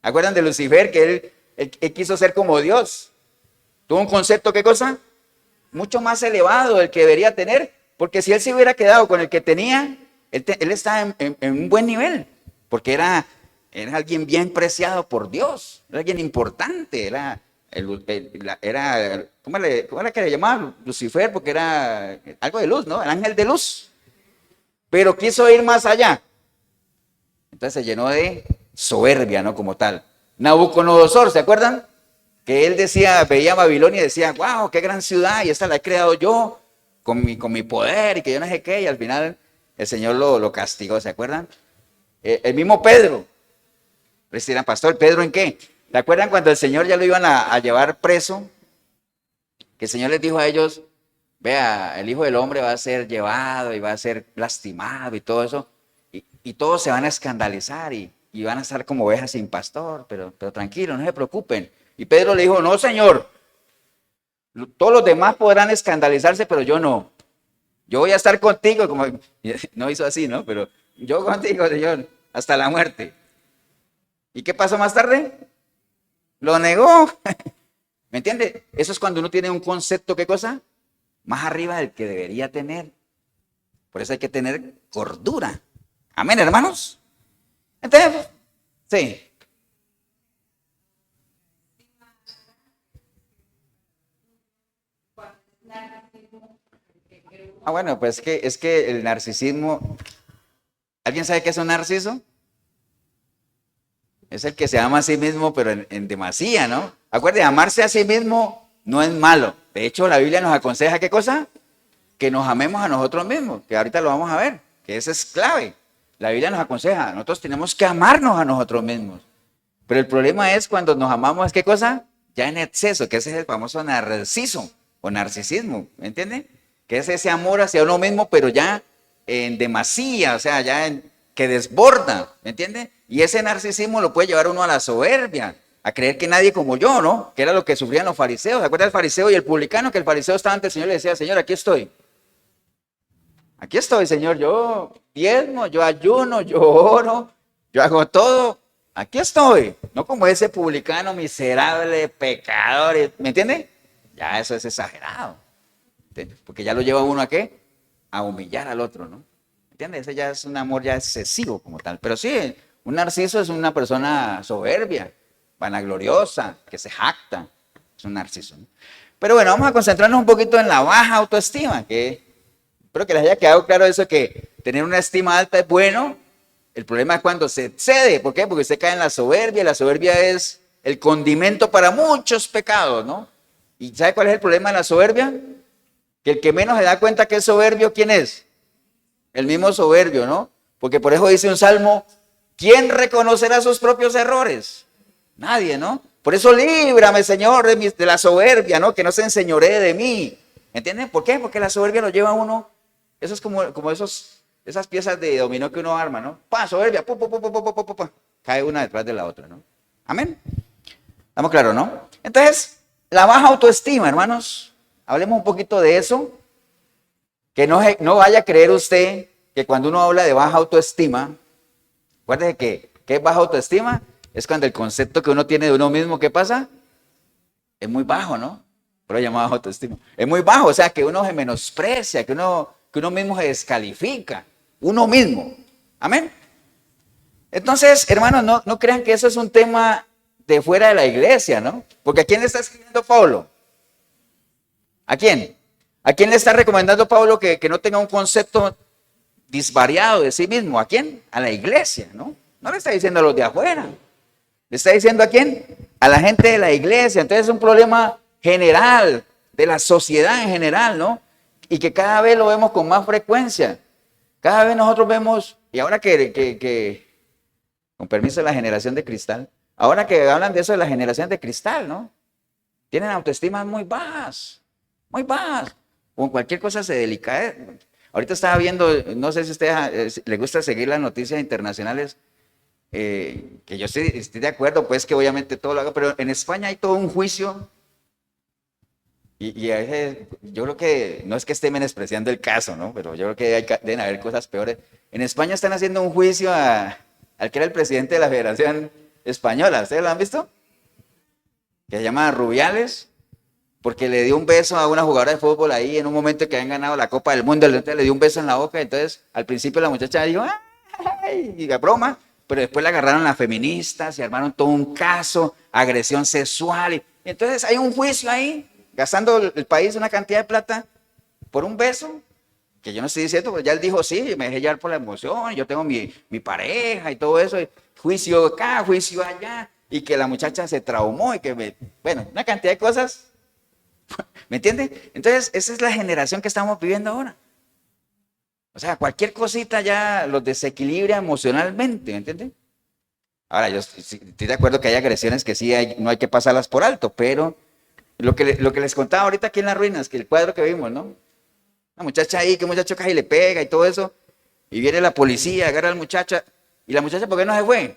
¿Acuerdan de Lucifer? Que él quiso ser como Dios. Tuvo un concepto, ¿qué cosa? Mucho más elevado del que debería tener, porque si él se hubiera quedado con el que tenía, él estaba en un buen nivel, porque era alguien bien preciado por Dios, era alguien importante, ¿cómo era que le llamaban? Lucifer, porque era algo de luz, ¿no? El ángel de luz. Pero quiso ir más allá. Entonces se llenó de soberbia, ¿no? Como tal. Nabucodonosor, ¿se acuerdan? Que él decía, veía Babilonia y decía, wow, qué gran ciudad, y esta la he creado yo, con mi poder, y que yo no sé qué, y al final el Señor lo castigó, ¿se acuerdan? El mismo Pedro. Les dirán, pastor, ¿Pedro en qué? ¿Se acuerdan cuando el Señor ya lo iban a llevar preso? Que el Señor les dijo a ellos, vea, el Hijo del Hombre va a ser llevado y va a ser lastimado y todo eso, y todos se van a escandalizar y van a estar como ovejas sin pastor, pero tranquilo, no se preocupen. Y Pedro le dijo, no, Señor, todos los demás podrán escandalizarse, pero yo no. Yo voy a estar contigo, como no hizo así, ¿no? Pero yo contigo, Señor, hasta la muerte. ¿Y qué pasó más tarde? Lo negó. ¿Me entiende? Eso es cuando uno tiene un concepto, ¿qué cosa? Más arriba del que debería tener. Por eso hay que tener cordura. Amén, hermanos. Entonces, sí. Bueno, pues es que el narcisismo, ¿alguien sabe qué es un narciso? Es el que se ama a sí mismo, pero en demasía, ¿no? Acuérdense, amarse a sí mismo no es malo. De hecho, la Biblia nos aconseja, ¿qué cosa? Que nos amemos a nosotros mismos, que ahorita lo vamos a ver, que eso es clave. La Biblia nos aconseja, nosotros tenemos que amarnos a nosotros mismos. Pero el problema es cuando nos amamos, ¿qué cosa? Ya en exceso, que ese es el famoso narciso o narcisismo, ¿me entiende? Que es ese amor hacia uno mismo, pero ya en demasía, o sea, que desborda, ¿me entiende? Y ese narcisismo lo puede llevar uno a la soberbia, a creer que nadie como yo, ¿no? Que era lo que sufrían los fariseos. ¿Se acuerdan del fariseo y el publicano? Que el fariseo estaba ante el Señor y le decía, Señor, aquí estoy. Aquí estoy, Señor, yo diezmo, yo ayuno, yo oro, yo hago todo. Aquí estoy. No como ese publicano miserable, pecador, ¿me entiende? Ya eso es exagerado. Porque ya lo lleva uno a qué? A humillar al otro, ¿no? ¿Entiendes? Ese ya es un amor ya excesivo como tal. Pero sí, un narciso es una persona soberbia, vanagloriosa, que se jacta. Es un narciso, ¿no? Pero bueno, vamos a concentrarnos un poquito en la baja autoestima, que espero que les haya quedado claro eso, que tener una estima alta es bueno. El problema es cuando se excede. ¿Por qué? Porque usted cae en la soberbia. La soberbia es el condimento para muchos pecados, ¿no? ¿Y sabe cuál es el problema de la soberbia? Que el que menos se da cuenta que es soberbio, ¿quién es? El mismo soberbio, ¿no? Porque por eso dice un salmo, ¿quién reconocerá sus propios errores? Nadie, ¿no? Por eso líbrame, Señor, de la soberbia, ¿no? Que no se enseñoree de mí. ¿Entienden? ¿Por qué? Porque la soberbia lo lleva a uno, eso es como esas piezas de dominó que uno arma, ¿no? ¡Pah! Soberbia, cae una detrás de la otra, ¿no? Amén. ¿Estamos claros, no? Entonces, la baja autoestima, hermanos, hablemos un poquito de eso. Que no vaya a creer usted que cuando uno habla de baja autoestima, acuérdese que ¿qué es baja autoestima? es cuando el concepto que uno tiene de uno mismo, ¿qué pasa? Es muy bajo, ¿no? Pero llamado autoestima. Es muy bajo, o sea, que uno se menosprecia, que uno mismo se descalifica. Uno mismo. Amén. Entonces, hermanos, no crean que eso es un tema de fuera de la iglesia, ¿no? Porque ¿a quién le está escribiendo Pablo? ¿A quién? ¿A quién le está recomendando Pablo que no tenga un concepto disvariado de sí mismo? ¿A quién? A la iglesia, ¿no? No le está diciendo a los de afuera. ¿Le está diciendo a quién? A la gente de la iglesia. Entonces es un problema general, de la sociedad en general, ¿no? Y que cada vez lo vemos con más frecuencia. Cada vez nosotros vemos, y ahora que con permiso de la generación de cristal, ahora que hablan de eso de la generación de cristal, ¿no? Tienen autoestimas muy bajas, con cualquier cosa se delicada. Ahorita estaba viendo, no sé si a usted le gusta seguir las noticias internacionales, que yo estoy de acuerdo, pues que obviamente todo lo haga, pero en España hay todo un juicio, y a veces, yo creo que, no es que esté menospreciando el caso, ¿no? Pero yo creo que deben haber cosas peores. En España están haciendo un juicio al que era el presidente de la Federación Española, ¿ustedes lo han visto? Que se llama Rubiales, porque le dio un beso a una jugadora de fútbol ahí en un momento que habían ganado la Copa del Mundo, entonces le dio un beso en la boca, entonces al principio la muchacha dijo, ¡ay! Y la broma, pero después la agarraron las feministas y armaron todo un caso, agresión sexual, y entonces hay un juicio ahí, gastando el país una cantidad de plata por un beso, que yo no estoy diciendo, pues ya él dijo, sí, me dejé llevar por la emoción, yo tengo mi pareja y todo eso, y juicio acá, juicio allá, y que la muchacha se traumó y que, bueno, una cantidad de cosas. ¿Me entiende? Entonces, esa es la generación que estamos viviendo ahora. O sea, cualquier cosita ya los desequilibra emocionalmente, ¿me entiende? Ahora, yo estoy de acuerdo que hay agresiones que sí no hay que pasarlas por alto, pero lo que les contaba ahorita aquí en las ruinas, que el cuadro que vimos, ¿no? Una muchacha ahí, que un muchacho casi le pega y todo eso, y viene la policía, agarra al muchacho, y la muchacha, ¿por qué no se fue?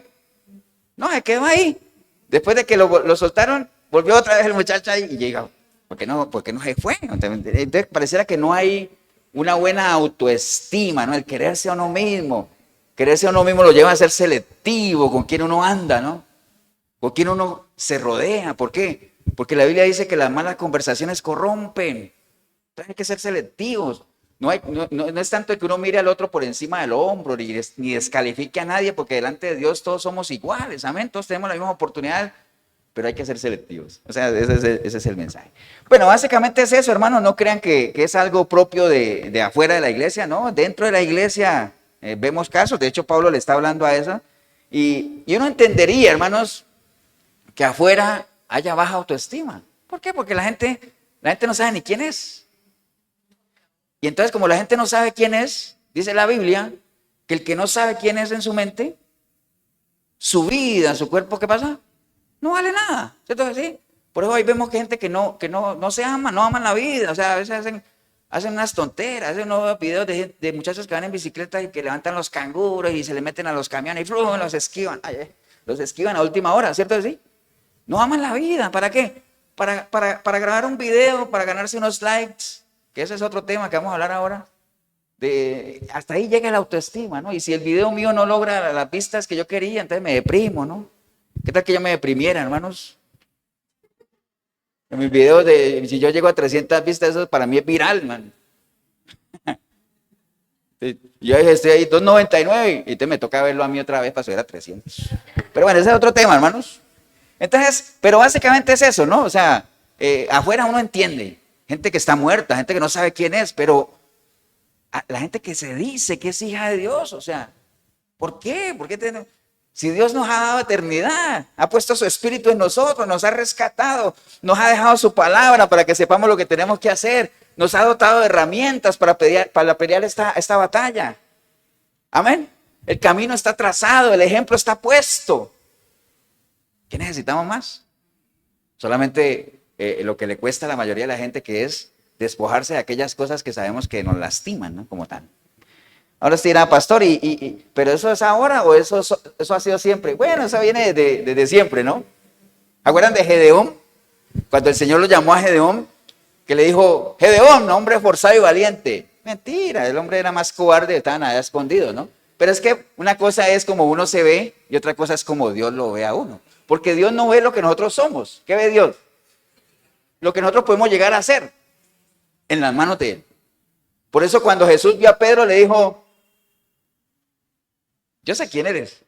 No, se quedó ahí. Después de que lo soltaron, volvió otra vez el muchacho ahí y llega. ¿Por qué no se fue? Entonces pareciera que no hay una buena autoestima, ¿no? El quererse a uno mismo. Quererse a uno mismo lo lleva a ser selectivo con quien uno anda, ¿no? Con quien uno se rodea. ¿Por qué? Porque la Biblia dice que las malas conversaciones corrompen. Entonces hay que ser selectivos. No es tanto que uno mire al otro por encima del hombro ni descalifique a nadie, porque delante de Dios todos somos iguales. Amén. Todos tenemos la misma oportunidad, pero hay que ser selectivos. O sea, ese es el mensaje. Bueno, básicamente es eso, hermanos. No crean que es algo propio de afuera de la iglesia, ¿no? Dentro de la iglesia vemos casos. De hecho, Pablo le está hablando a eso. Y uno entendería, hermanos, que afuera haya baja autoestima. ¿Por qué? Porque la gente no sabe ni quién es. Y entonces, como la gente no sabe quién es, dice la Biblia, que el que no sabe quién es en su mente, su vida, su cuerpo, ¿qué pasa? No vale nada, ¿cierto que sí? Por eso hoy vemos que gente que no se ama, no aman la vida, o sea, a veces hacen unas tonteras, hacen unos videos de muchachos que van en bicicleta y que levantan los canguros y se le meten a los camiones y ¡flum! Los esquivan, los esquivan a última hora, ¿cierto que sí? No aman la vida, ¿para qué? Para grabar un video, para ganarse unos likes, que ese es otro tema que vamos a hablar ahora. Hasta ahí llega la autoestima, ¿no? Y si el video mío no logra las vistas que yo quería, entonces me deprimo, ¿no? ¿Qué tal que yo me deprimiera, hermanos? En mis videos, si yo llego a 300 vistas, eso para mí es viral, man. Yo estoy ahí 299 y entonces me toca verlo a mí otra vez para subir a 300. Pero bueno, ese es otro tema, hermanos. Entonces, pero básicamente es eso, ¿no? O sea, afuera uno entiende. Gente que está muerta, gente que no sabe quién es, pero la gente que se dice que es hija de Dios, o sea, ¿por qué? Si Dios nos ha dado eternidad, ha puesto su espíritu en nosotros, nos ha rescatado, nos ha dejado su palabra para que sepamos lo que tenemos que hacer, nos ha dotado de herramientas para pelear esta batalla. Amén. El camino está trazado, el ejemplo está puesto. ¿Qué necesitamos más? Solamente lo que le cuesta a la mayoría de la gente, que es despojarse de aquellas cosas que sabemos que nos lastiman, ¿no? Como tal. Ahora usted dirá, pastor, ¿pero eso es ahora o eso ha sido siempre? Bueno, eso viene desde siempre, ¿no? ¿Acuerdan de Gedeón? Cuando el Señor lo llamó a Gedeón, que le dijo, Gedeón, hombre forzado y valiente. Mentira, el hombre era más cobarde, estaban allá escondidos, ¿no? Pero es que una cosa es como uno se ve y otra cosa es como Dios lo ve a uno. Porque Dios no ve lo que nosotros somos. ¿Qué ve Dios? Lo que nosotros podemos llegar a hacer en las manos de Él. Por eso cuando Jesús vio a Pedro le dijo, yo sé quién eres.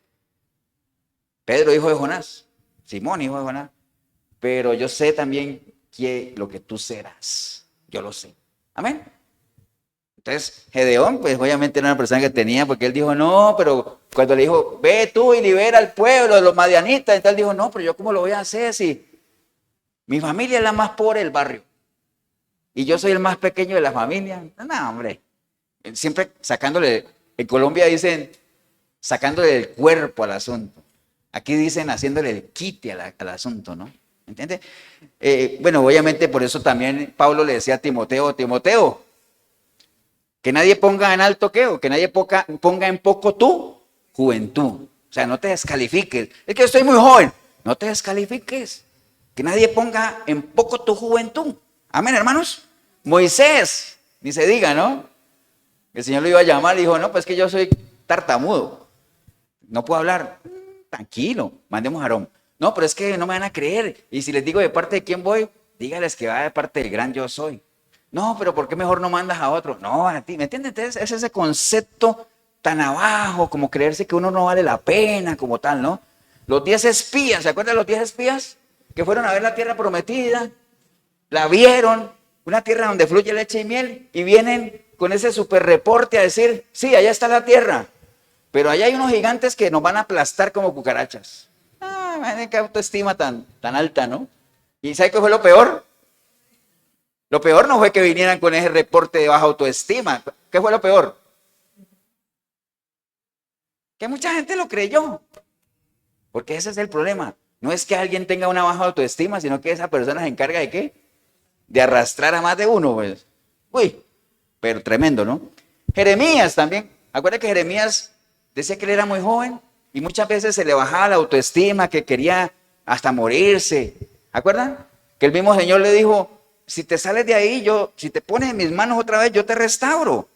Pedro, hijo de Jonás. Simón, hijo de Jonás. Pero yo sé también que lo que tú serás. Yo lo sé. Amén. Entonces, Gedeón, pues obviamente era una persona que tenía, porque él dijo, no, pero cuando le dijo, ve tú y libera al pueblo de los madianitas, entonces él dijo, no, pero yo cómo lo voy a hacer si mi familia es la más pobre del barrio y yo soy el más pequeño de la familia. No, hombre, siempre sacándole, en Colombia dicen, sacándole el cuerpo al asunto. Aquí dicen haciéndole el quite al asunto, ¿no? ¿Entiendes? Bueno, obviamente por eso también Pablo le decía a Timoteo, Timoteo, que nadie ponga en alto que nadie ponga en poco tu juventud. O sea, no te descalifiques. Es que yo estoy muy joven. No te descalifiques. Que nadie ponga en poco tu juventud. Amén, hermanos. Moisés, ni se diga, ¿no? El Señor lo iba a llamar y dijo, no, pues que yo soy tartamudo. No puedo hablar. Tranquilo, mandemos a Aarón. No, pero es que no me van a creer. Y si les digo de parte de quién voy, dígales que va de parte del gran yo soy. No, pero ¿por qué mejor no mandas a otro? No, a ti, ¿me entiendes? Entonces, es ese concepto tan abajo, como creerse que uno no vale la pena, como tal, ¿no? Los 10 espías, ¿se acuerdan de los 10 espías? Que fueron a ver la tierra prometida, la vieron, una tierra donde fluye leche y miel, y vienen con ese super reporte a decir, sí, allá está la tierra, pero allá hay unos gigantes que nos van a aplastar como cucarachas. Ah, imagínate qué autoestima tan alta, ¿no? ¿Y sabe qué fue lo peor? Lo peor no fue que vinieran con ese reporte de baja autoestima. ¿Qué fue lo peor? Que mucha gente lo creyó. Porque ese es el problema. No es que alguien tenga una baja autoestima, sino que esa persona se encarga de ¿qué? De arrastrar a más de uno, pues. Uy, pero tremendo, ¿no? Jeremías también. Acuérdate que Jeremías decía que él era muy joven y muchas veces se le bajaba la autoestima, que quería hasta morirse. ¿Acuerdan? Que el mismo Señor le dijo, si te sales de ahí, si te pones en mis manos otra vez, yo te restauro.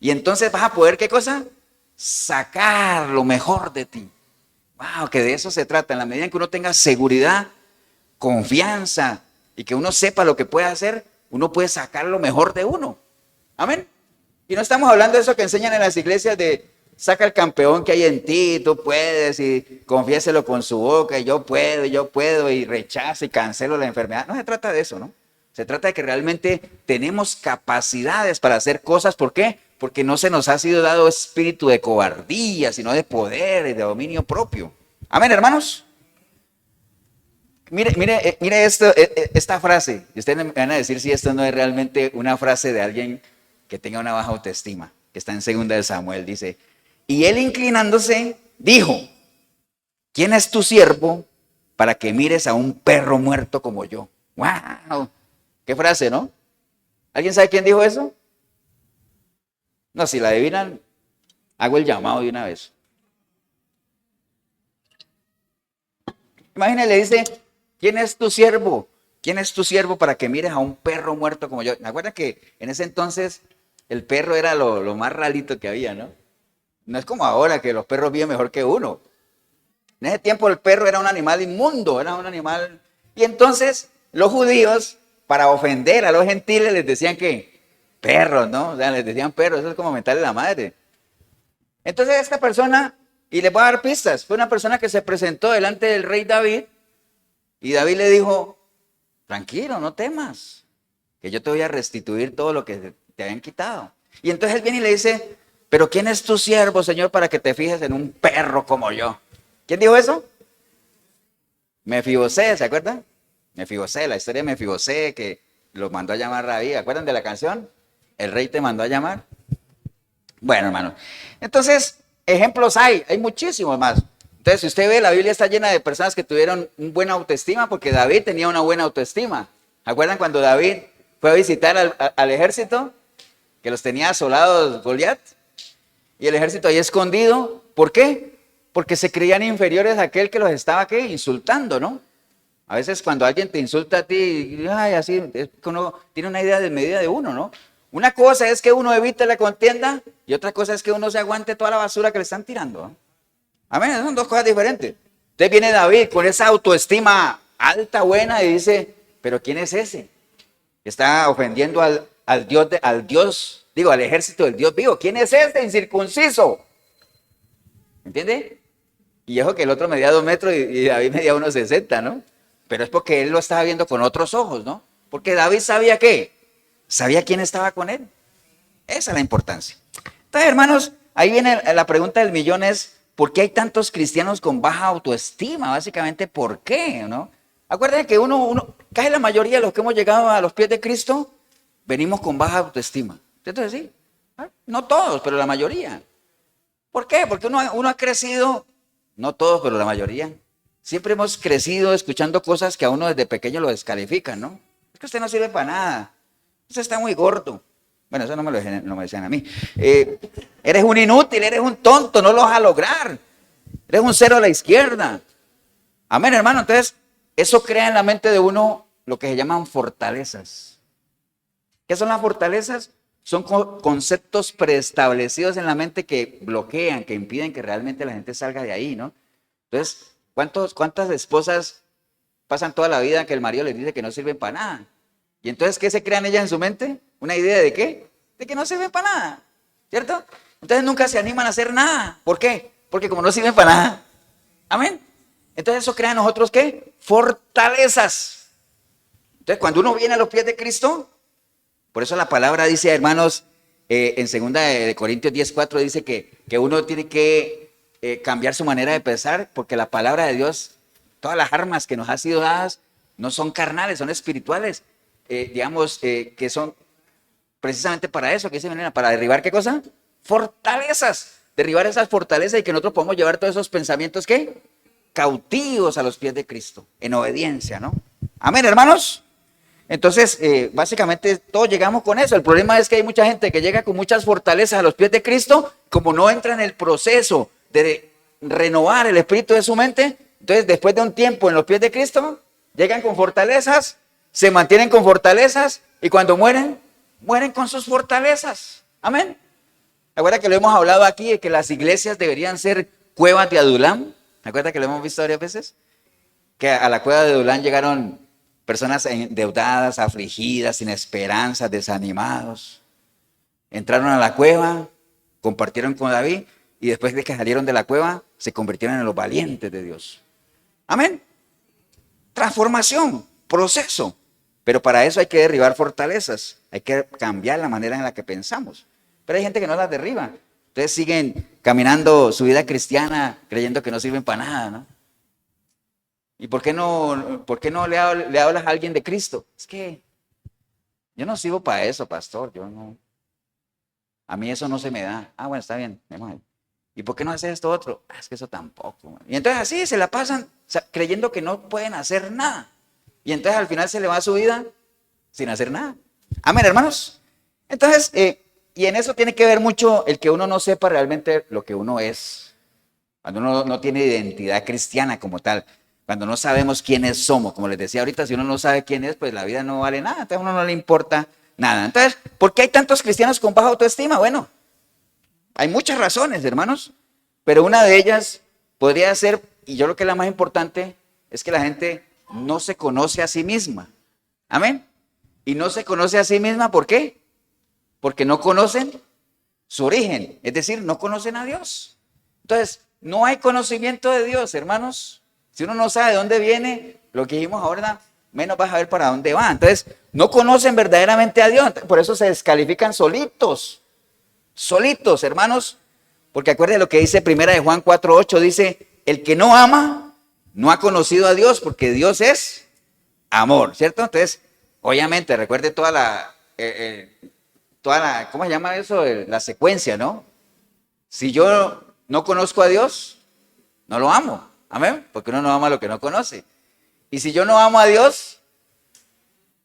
Y entonces vas a poder, ¿qué cosa? Sacar lo mejor de ti. Wow, que de eso se trata. En la medida en que uno tenga seguridad, confianza y que uno sepa lo que puede hacer, uno puede sacar lo mejor de uno. Amén. Y no estamos hablando de eso que enseñan en las iglesias de saca el campeón que hay en ti, tú puedes, y confiéselo con su boca, y yo puedo, y rechazo y cancelo la enfermedad. No se trata de eso, ¿no? Se trata de que realmente tenemos capacidades para hacer cosas. ¿Por qué? Porque no se nos ha sido dado espíritu de cobardía, sino de poder y de dominio propio. Amén, hermanos. Mire esta frase. Y ustedes me van a decir si esto no es realmente una frase de alguien que tenga una baja autoestima. Que está en 2 de Samuel. Dice, y él inclinándose, dijo, ¿quién es tu siervo para que mires a un perro muerto como yo? ¡Wow! ¿Qué frase, no? ¿Alguien sabe quién dijo eso? No, si la adivinan, hago el llamado de una vez. Imagínate, le dice, ¿quién es tu siervo? ¿Quién es tu siervo para que mires a un perro muerto como yo? ¿Me acuerdas que en ese entonces el perro era lo más rarito que había, ¿no? No es como ahora que los perros viven mejor que uno. En ese tiempo el perro era un animal inmundo, era un animal... Y entonces los judíos, para ofender a los gentiles, les decían que perros, ¿no? O sea, les decían perros, eso es como mentarle la madre. Entonces esta persona, y les voy a dar pistas, fue una persona que se presentó delante del rey David, y David le dijo, tranquilo, no temas, que yo te voy a restituir todo lo que te habían quitado. Y entonces él viene y le dice, pero ¿quién es tu siervo, Señor, para que te fijes en un perro como yo? ¿Quién dijo eso? Mefibosé, ¿se acuerdan? Mefibosé, la historia de Mefibosé, que lo mandó a llamar David. ¿Acuerdan de la canción? El rey te mandó a llamar. Bueno, hermano. Entonces, ejemplos hay muchísimos más. Entonces, si usted ve, la Biblia está llena de personas que tuvieron una buena autoestima, porque David tenía una buena autoestima. ¿Acuerdan cuando David fue a visitar al ejército? Que los tenía asolados Goliat. Y el ejército ahí escondido. ¿Por qué? Porque se creían inferiores a aquel que los estaba, ¿qué? Insultando, ¿no? A veces cuando alguien te insulta a ti, ay, así, es que uno tiene una idea desmedida de uno, ¿no? Una cosa es que uno evite la contienda y otra cosa es que uno se aguante toda la basura que le están tirando, ¿no? Amén, son dos cosas diferentes. Entonces viene David con esa autoestima alta, buena, y dice, pero ¿quién es ese? Está ofendiendo al Dios, digo, al ejército del Dios vivo. ¿Quién es este incircunciso? ¿Entiende? Y ojo que el otro medía 2 metros y David medía 1,60, ¿no? Pero es porque él lo estaba viendo con otros ojos, ¿no? Porque David sabía qué, sabía quién estaba con él. Esa es la importancia. Entonces, hermanos, ahí viene la pregunta del millón es, ¿por qué hay tantos cristianos con baja autoestima? Básicamente, ¿por qué? ¿No? Acuérdense que casi la mayoría de los que hemos llegado a los pies de Cristo, venimos con baja autoestima. ¿Cierto? Sí. No todos, pero la mayoría. ¿Por qué? Porque uno ha crecido, no todos, pero la mayoría. Siempre hemos crecido escuchando cosas que a uno desde pequeño lo descalifican, ¿no? Es que usted no sirve para nada. Usted está muy gordo. Bueno, eso no me decían a mí. Eres un inútil, eres un tonto, no lo vas a lograr. Eres un cero a la izquierda. Amén, hermano. Entonces, eso crea en la mente de uno lo que se llaman fortalezas. ¿Qué son las fortalezas? Son conceptos preestablecidos en la mente que bloquean, que impiden que realmente la gente salga de ahí, ¿no? Entonces, ¿cuántas esposas pasan toda la vida que el marido les dice que no sirven para nada? Y entonces, ¿qué se crean ellas en su mente? ¿Una idea de qué? De que no sirven para nada, ¿cierto? Entonces nunca se animan a hacer nada. ¿Por qué? Porque como no sirven para nada. Amén. Entonces eso crea en nosotros, ¿qué? Fortalezas. Entonces cuando uno viene a los pies de Cristo, por eso la palabra dice, hermanos, en 2 Corintios 10:4 dice que uno tiene que cambiar su manera de pensar, porque la palabra de Dios, todas las armas que nos han sido dadas, no son carnales, son espirituales. Que son precisamente para eso, que dice, para derribar ¿qué cosa? Fortalezas, derribar esas fortalezas y que nosotros podamos llevar todos esos pensamientos, ¿qué? Cautivos a los pies de Cristo, en obediencia, ¿no? Amén, hermanos. Entonces, básicamente todos llegamos con eso. El problema es que hay mucha gente que llega con muchas fortalezas a los pies de Cristo, como no entra en el proceso de renovar el espíritu de su mente, entonces después de un tiempo en los pies de Cristo, llegan con fortalezas, se mantienen con fortalezas y cuando mueren, mueren con sus fortalezas. Amén. ¿Recuerda que lo hemos hablado aquí de que las iglesias deberían ser cuevas de Adulam? ¿Recuerda que lo hemos visto varias veces? Que a la cueva de Adulam llegaron personas endeudadas, afligidas, sin esperanza, desanimados. Entraron a la cueva, compartieron con David y después de que salieron de la cueva, se convirtieron en los valientes de Dios. Amén. Transformación, proceso. Pero para eso hay que derribar fortalezas, hay que cambiar la manera en la que pensamos. Pero hay gente que no las derriba. Entonces siguen caminando su vida cristiana creyendo que no sirven para nada, ¿no? ¿Y por qué no le hablas a alguien de Cristo? Es que yo no sirvo para eso, pastor. A mí eso no se me da. Ah, bueno, está bien. ¿Y por qué no haces esto otro? Es que eso tampoco. Y entonces así se la pasan creyendo que no pueden hacer nada. Y entonces al final se le va su vida sin hacer nada. Amén, hermanos. Entonces, y en eso tiene que ver mucho el que uno no sepa realmente lo que uno es. Cuando uno no tiene identidad cristiana como tal. Cuando no sabemos quiénes somos. Como les decía ahorita, si uno no sabe quién es, pues la vida no vale nada. Entonces a uno no le importa nada. Entonces, ¿por qué hay tantos cristianos con baja autoestima? Bueno, hay muchas razones, hermanos. Pero una de ellas podría ser, y yo creo que la más importante, es que la gente no se conoce a sí misma. Amén. Y no se conoce a sí misma, ¿por qué? Porque no conocen su origen. Es decir, no conocen a Dios. Entonces, no hay conocimiento de Dios, hermanos. Si uno no sabe de dónde viene, lo que dijimos ahora, menos vas a ver para dónde va. Entonces, no conocen verdaderamente a Dios. Por eso se descalifican solitos. Solitos, hermanos. Porque acuérdense lo que dice 1 Juan 4:8. Dice, el que no ama, no ha conocido a Dios, porque Dios es amor, ¿cierto? Entonces, obviamente, recuerde toda la ¿cómo se llama eso? La secuencia, ¿no? Si yo no conozco a Dios, no lo amo. Amén, porque uno no ama lo que no conoce. Y si yo no amo a Dios,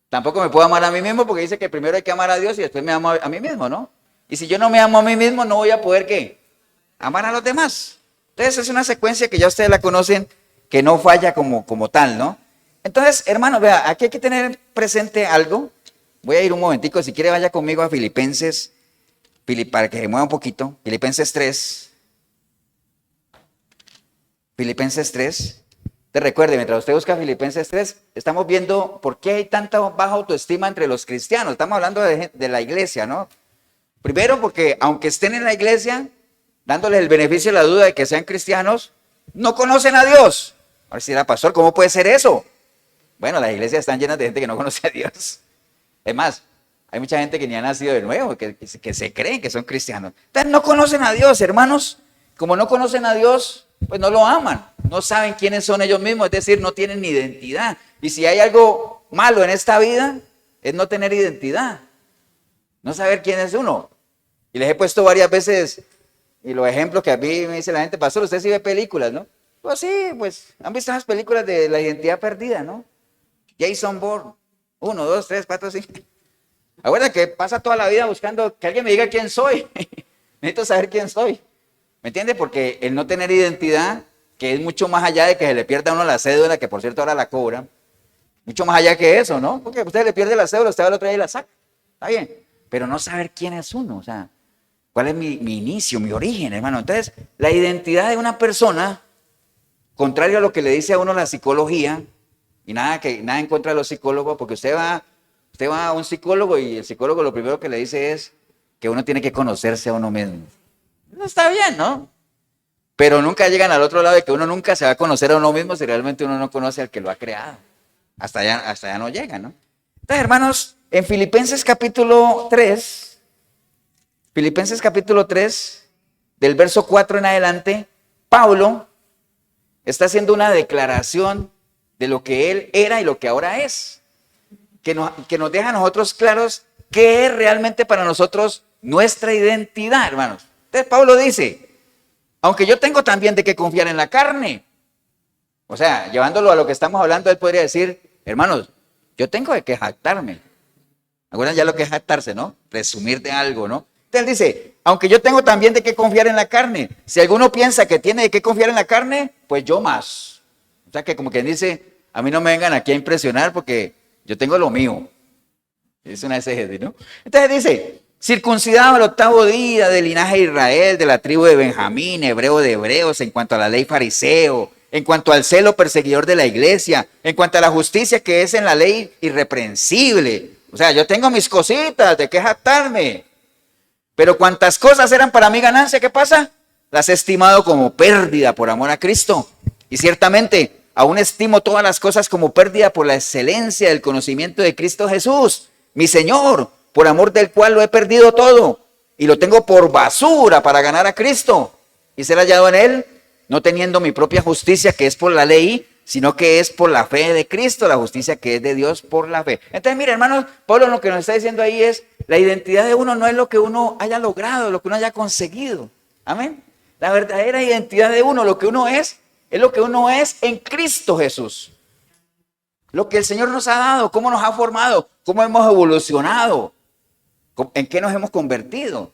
tampoco me puedo amar a mí mismo, porque dice que primero hay que amar a Dios y después me amo a mí mismo, ¿no? Y si yo no me amo a mí mismo, no voy a poder, ¿qué? Amar a los demás. Entonces es una secuencia que ya ustedes la conocen, que no falla como tal, ¿no? Entonces, hermano, vea, aquí hay que tener presente algo, Voy a ir un momentico, si quiere vaya conmigo a Filipenses, para que se mueva un poquito. Filipenses 3. Filipenses 3. Te recuerde, mientras usted busca Filipenses 3, estamos viendo por qué hay tanta baja autoestima entre los cristianos. Estamos hablando de la iglesia, ¿no? Primero porque aunque estén en la iglesia, dándoles el beneficio de la duda de que sean cristianos, no conocen a Dios. Ahora si era pastor, ¿cómo puede ser eso? Bueno, las iglesias están llenas de gente que no conoce a Dios. Es más, hay mucha gente que ni ha nacido de nuevo, que se creen que son cristianos. Entonces no conocen a Dios, hermanos. Como no conocen a Dios, pues no lo aman. No saben quiénes son ellos mismos, es decir, no tienen ni identidad. Y si hay algo malo en esta vida, es no tener identidad. No saber quién es uno. Y les he puesto varias veces, y los ejemplos que a mí me dice la gente, pastor, usted sí ve películas, ¿no? Pues sí, pues, han visto esas películas de la identidad perdida, ¿no? Jason Bourne, 1, 2, 3, 4, 5. Acuérdate que pasa toda la vida buscando que alguien me diga quién soy. Necesito saber quién soy. ¿Me entiende? Porque el no tener identidad, que es mucho más allá de que se le pierda a uno la cédula, que por cierto ahora la cobran, mucho más allá que eso, ¿no? Porque usted le pierde la cédula, usted va al otro día y la saca. Está bien. Pero no saber quién es uno, o sea, cuál es mi inicio, mi origen, hermano. Entonces, la identidad de una persona, contrario a lo que le dice a uno la psicología, y nada en contra de los psicólogos, porque usted va a un psicólogo y el psicólogo lo primero que le dice es que uno tiene que conocerse a uno mismo. No está bien, ¿no? Pero nunca llegan al otro lado de que uno nunca se va a conocer a uno mismo si realmente uno no conoce al que lo ha creado. Hasta allá no llega, ¿no? Entonces, hermanos, en Filipenses capítulo 3, del verso 4 en adelante, Pablo está haciendo una declaración de lo que él era y lo que ahora es, que nos deja a nosotros claros qué es realmente para nosotros nuestra identidad, hermanos. Entonces Pablo dice, aunque yo tengo también de qué confiar en la carne, o sea, llevándolo a lo que estamos hablando, él podría decir, hermanos, yo tengo de qué jactarme. ¿Acuerdan ya lo que es jactarse, no? Presumir de algo, ¿no? Entonces él dice, aunque yo tengo también de qué confiar en la carne, si alguno piensa que tiene de qué confiar en la carne, pues yo más. O sea que como quien dice, a mí no me vengan aquí a impresionar porque yo tengo lo mío. Es una exégesis, ¿no? Entonces dice, circuncidado al 8º día del linaje de Israel, de la tribu de Benjamín, hebreo de hebreos, en cuanto a la ley fariseo, en cuanto al celo perseguidor de la iglesia, en cuanto a la justicia que es en la ley irreprensible. O sea, yo tengo mis cositas, de qué jactarme. Pero cuantas cosas eran para mí ganancia, ¿qué pasa? Las he estimado como pérdida por amor a Cristo. Y ciertamente, aún estimo todas las cosas como pérdida por la excelencia del conocimiento de Cristo Jesús, mi Señor, por amor del cual lo he perdido todo y lo tengo por basura para ganar a Cristo y ser hallado en Él, no teniendo mi propia justicia que es por la ley, sino que es por la fe de Cristo, la justicia que es de Dios por la fe. Entonces, mire, hermanos, Pablo lo que nos está diciendo ahí es, la identidad de uno no es lo que uno haya logrado, lo que uno haya conseguido. Amén. La verdadera identidad de uno, lo que uno es lo que uno es en Cristo Jesús. Lo que el Señor nos ha dado, cómo nos ha formado, cómo hemos evolucionado, en qué nos hemos convertido.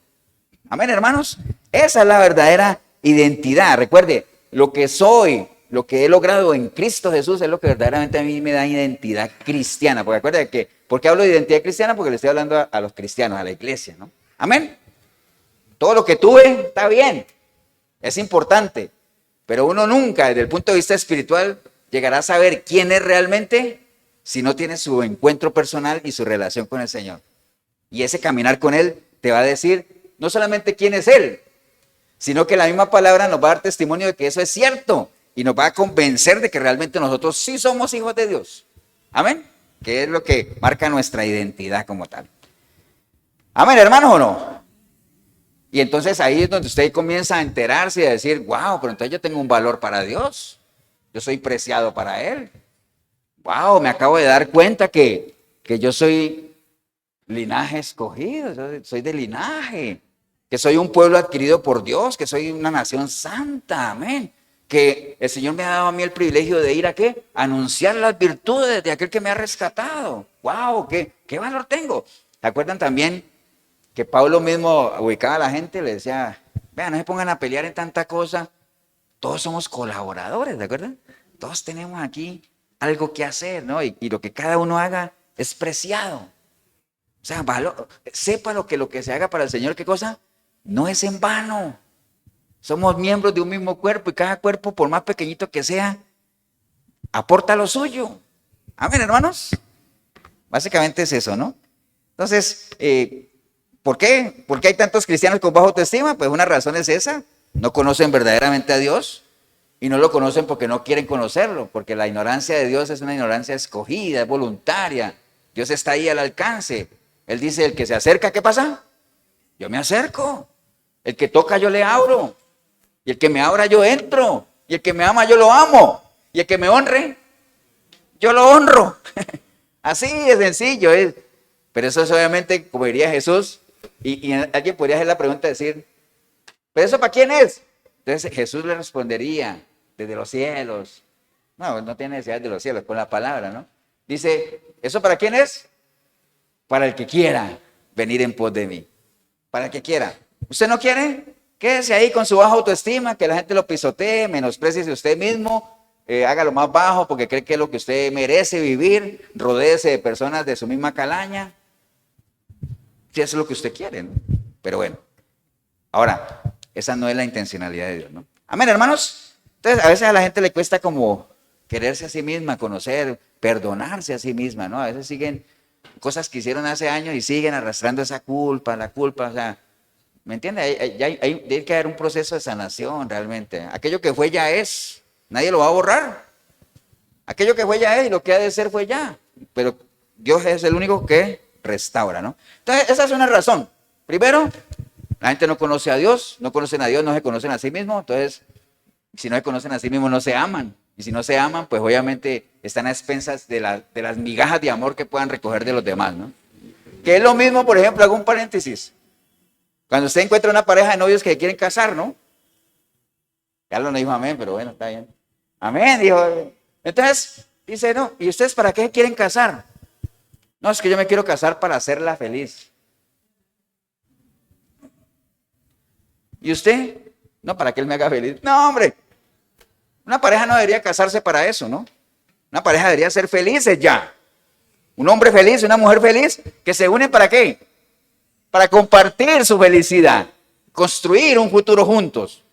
Amén, hermanos. Esa es la verdadera identidad. Recuerde, lo que soy, lo que he logrado en Cristo Jesús es lo que verdaderamente a mí me da identidad cristiana. Porque acuérdate que, ¿por qué hablo de identidad cristiana? Porque le estoy hablando a los cristianos, a la iglesia, ¿no? Amén. Todo lo que tuve está bien, es importante. Pero uno nunca, desde el punto de vista espiritual, llegará a saber quién es realmente si no tiene su encuentro personal y su relación con el Señor. Y ese caminar con Él te va a decir no solamente quién es Él, sino que la misma palabra nos va a dar testimonio de que eso es cierto y nos va a convencer de que realmente nosotros sí somos hijos de Dios. Amén. Que es lo que marca nuestra identidad como tal. Amén, hermanos, ¿o no? Y entonces ahí es donde usted comienza a enterarse y a decir, wow, pero entonces yo tengo un valor para Dios. Yo soy preciado para Él. Wow, me acabo de dar cuenta que yo soy linaje escogido, soy de linaje. Que soy un pueblo adquirido por Dios, que soy una nación santa, amén. Que el Señor me ha dado a mí el privilegio de ir a ¿qué? A anunciar las virtudes de aquel que me ha rescatado. Wow, ¿qué valor tengo? ¿Se acuerdan también que Pablo mismo ubicaba a la gente? Le decía, vean, no se pongan a pelear en tanta cosa. Todos somos colaboradores, ¿de acuerdo? Todos tenemos aquí algo que hacer, ¿no? Y lo que cada uno haga es preciado. O sea, sepa lo que se haga para el Señor, ¿qué cosa? No es en vano. Somos miembros de un mismo cuerpo y cada cuerpo, por más pequeñito que sea, aporta lo suyo. Amén, hermanos. Básicamente es eso, ¿no? Entonces, ¿por qué? ¿Por qué hay tantos cristianos con baja autoestima? Pues una razón es esa. No conocen verdaderamente a Dios y no lo conocen porque no quieren conocerlo, porque la ignorancia de Dios es una ignorancia escogida, es voluntaria. Dios está ahí al alcance. Él dice, el que se acerca, ¿qué pasa? Yo me acerco. El que toca, yo le abro. Y el que me abra, yo entro. Y el que me ama, yo lo amo. Y el que me honre, yo lo honro. Así de sencillo es. Pero eso es obviamente, como diría Jesús, y alguien podría hacer la pregunta y decir, ¿pero eso para quién es? Entonces Jesús le respondería, desde los cielos. No, no tiene necesidad de los cielos, con la palabra, ¿no? Dice, ¿eso para quién es? Para el que quiera venir en pos de mí. Para el que quiera. ¿Usted no quiere? Quédese ahí con su baja autoestima, que la gente lo pisotee, menosprecie a usted mismo, haga lo más bajo porque cree que es lo que usted merece vivir, rodéese de personas de su misma calaña. Si eso es lo que usted quiere, ¿no? Pero bueno, ahora, esa no es la intencionalidad de Dios, ¿no? Amén, hermanos. Entonces, a veces a la gente le cuesta como quererse a sí misma, conocer, perdonarse a sí misma, ¿no? A veces siguen cosas que hicieron hace años y siguen arrastrando esa culpa, la culpa, o sea, ¿me entiende? Hay que haber un proceso de sanación realmente. Aquello que fue ya es, nadie lo va a borrar. Aquello que fue ya es y lo que ha de ser fue ya. Pero Dios es el único que restaura, ¿no? Entonces, esa es una razón. Primero, la gente no conoce a Dios, no conocen a Dios, no se conocen a sí mismos. Entonces, si no se conocen a sí mismos, no se aman. Y si no se aman, pues obviamente están a expensas de las migajas de amor que puedan recoger de los demás, ¿no? Que es lo mismo, por ejemplo, hago un paréntesis. Cuando usted encuentra una pareja de novios que quieren casar, ¿no? Carlos no dijo amén, pero bueno, está bien. Amén, dijo. Entonces, dice, no, ¿y ustedes para qué quieren casar? No, es que yo me quiero casar para hacerla feliz. ¿Y usted? No, para que él me haga feliz. No, hombre. Una pareja no debería casarse para eso, ¿no? Una pareja debería ser felices ya. Un hombre feliz, una mujer feliz, que se unen ¿para qué? Para compartir su felicidad, construir un futuro juntos.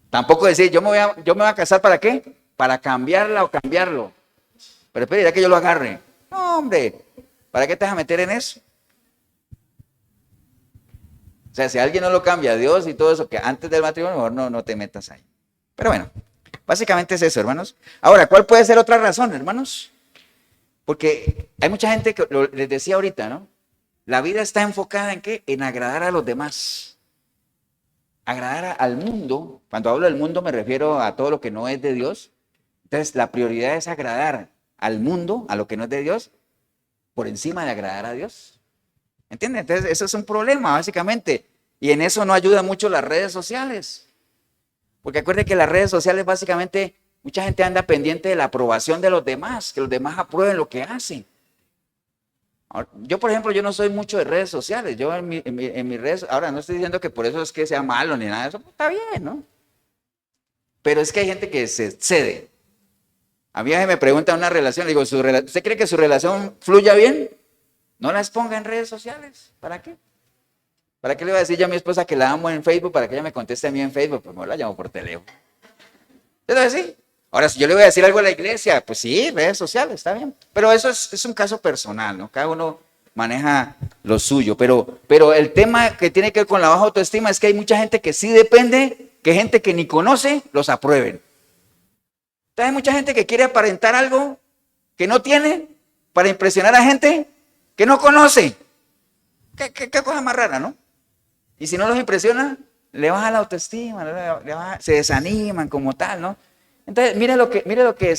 Tampoco decir, yo me voy a casar ¿para qué? Para cambiarla o cambiarlo. Pero espera que yo lo agarre. No, hombre, ¿para qué te vas a meter en eso? O sea, si alguien no lo cambia, a Dios y todo eso, que antes del matrimonio, mejor no te metas ahí. Pero bueno, básicamente es eso, hermanos. Ahora, ¿cuál puede ser otra razón, hermanos? Porque hay mucha gente que, les decía ahorita, ¿no? La vida está enfocada en ¿qué? En agradar a los demás. Agradar al mundo. Cuando hablo del mundo me refiero a todo lo que no es de Dios. Entonces, la prioridad es agradar al mundo, a lo que no es de Dios, por encima de agradar a Dios. ¿Entienden? Entonces, eso es un problema, básicamente. Y en eso no ayudan mucho las redes sociales. Porque acuérdense que las redes sociales, básicamente, mucha gente anda pendiente de la aprobación de los demás, que los demás aprueben lo que hacen. Ahora, yo, por ejemplo, yo no soy mucho de redes sociales. Yo en mis redes, ahora no estoy diciendo que por eso es que sea malo ni nada de eso. Está bien, ¿no? Pero es que hay gente que se cede. A mí me preguntan una relación, le digo, ¿usted cree que su relación fluya bien? No las ponga en redes sociales. ¿Para qué? ¿Para qué le voy a decir yo a mi esposa que la amo en Facebook para que ella me conteste a mí en Facebook? Pues me la llamo por teléfono. Entonces sí. Ahora, si yo le voy a decir algo a la iglesia, pues sí, redes sociales, está bien. Pero eso es un caso personal, ¿no? Cada uno maneja lo suyo. Pero el tema que tiene que ver con la baja autoestima es que hay mucha gente que sí depende que gente que ni conoce los aprueben. Entonces hay mucha gente que quiere aparentar algo que no tiene para impresionar a gente que no conoce. ¿Qué cosa más rara, ¿no? Y si no los impresiona, le baja la autoestima, se desaniman como tal, ¿no? Entonces, mire lo que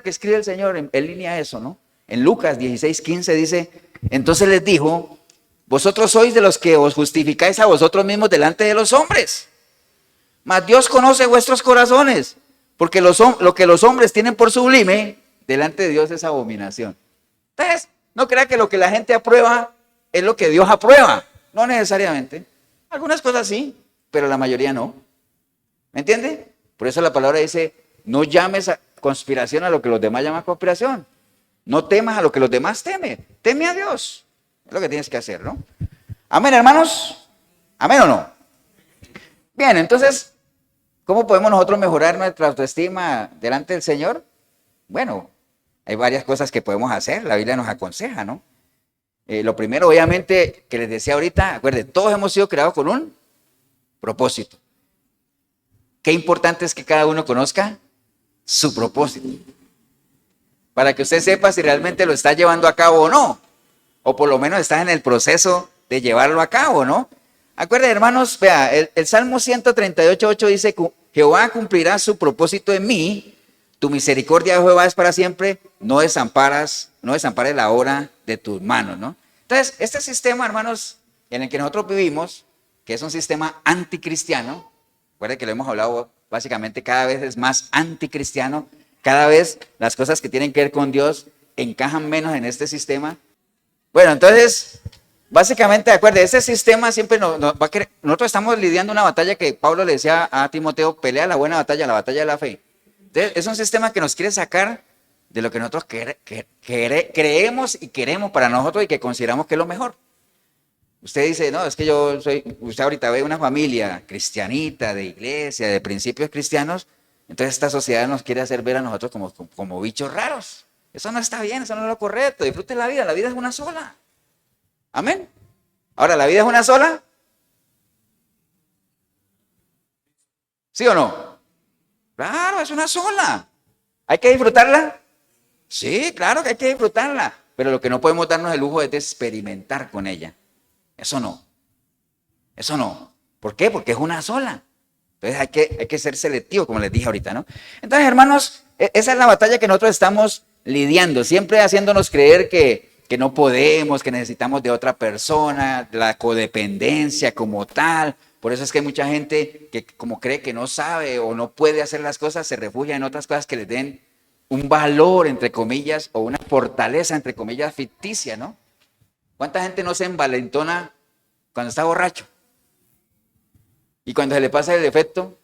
escribe el Señor en línea a eso, ¿no? En Lucas 16:15 dice, entonces les dijo, vosotros sois de los que os justificáis a vosotros mismos delante de los hombres, mas Dios conoce vuestros corazones, porque lo que los hombres tienen por sublime, delante de Dios es abominación. Entonces, no crea que lo que la gente aprueba es lo que Dios aprueba, no necesariamente. Algunas cosas sí, pero la mayoría no. ¿Me entiende? Por eso la palabra dice, no llames a conspiración a lo que los demás llaman conspiración. No temas a lo que los demás temen. Teme a Dios. Es lo que tienes que hacer, ¿no? Amén, hermanos. Amén o no. Bien, entonces, ¿cómo podemos nosotros mejorar nuestra autoestima delante del Señor? Bueno, hay varias cosas que podemos hacer. La Biblia nos aconseja, ¿no? Lo primero, obviamente, que les decía ahorita, acuérdense, todos hemos sido creados con un propósito. Qué importante es que cada uno conozca su propósito, para que usted sepa si realmente lo está llevando a cabo o no, o por lo menos está en el proceso de llevarlo a cabo, ¿no? Acuérdense, hermanos, vea, el Salmo 138:8 dice, Jehová cumplirá su propósito en mí, tu misericordia, Jehová, es para siempre, no desampares la obra de tus manos, ¿no? Entonces, este sistema, hermanos, en el que nosotros vivimos, que es un sistema anticristiano, recuerden que lo hemos hablado básicamente, cada vez es más anticristiano, cada vez las cosas que tienen que ver con Dios encajan menos en este sistema. Bueno, entonces, básicamente, acuérdense, ese sistema siempre nosotros estamos lidiando una batalla que Pablo le decía a Timoteo, pelea la buena batalla, la batalla de la fe. Entonces, es un sistema que nos quiere sacar de lo que nosotros creemos y queremos para nosotros y que consideramos que es lo mejor. Usted dice, no, es que usted ahorita ve una familia cristianita, de iglesia, de principios cristianos, entonces esta sociedad nos quiere hacer ver a nosotros como bichos raros. Eso no está bien, eso no es lo correcto. Disfrute la vida es una sola. Amén. Ahora, ¿la vida es una sola? ¿Sí o no? Claro, es una sola. ¿Hay que disfrutarla? Sí, claro que hay que disfrutarla. Pero lo que no podemos darnos el lujo es de experimentar con ella. Eso no. Eso no. ¿Por qué? Porque es una sola. Entonces hay que ser selectivo, como les dije ahorita, ¿no? Entonces, hermanos, esa es la batalla que nosotros estamos lidiando, siempre haciéndonos creer que no podemos, que necesitamos de otra persona, la codependencia como tal. Por eso es que hay mucha gente que como cree que no sabe o no puede hacer las cosas, se refugia en otras cosas que les den un valor, entre comillas, o una fortaleza, entre comillas, ficticia, ¿no? ¿Cuánta gente no se envalentona cuando está borracho? Y cuando se le pasa el defecto,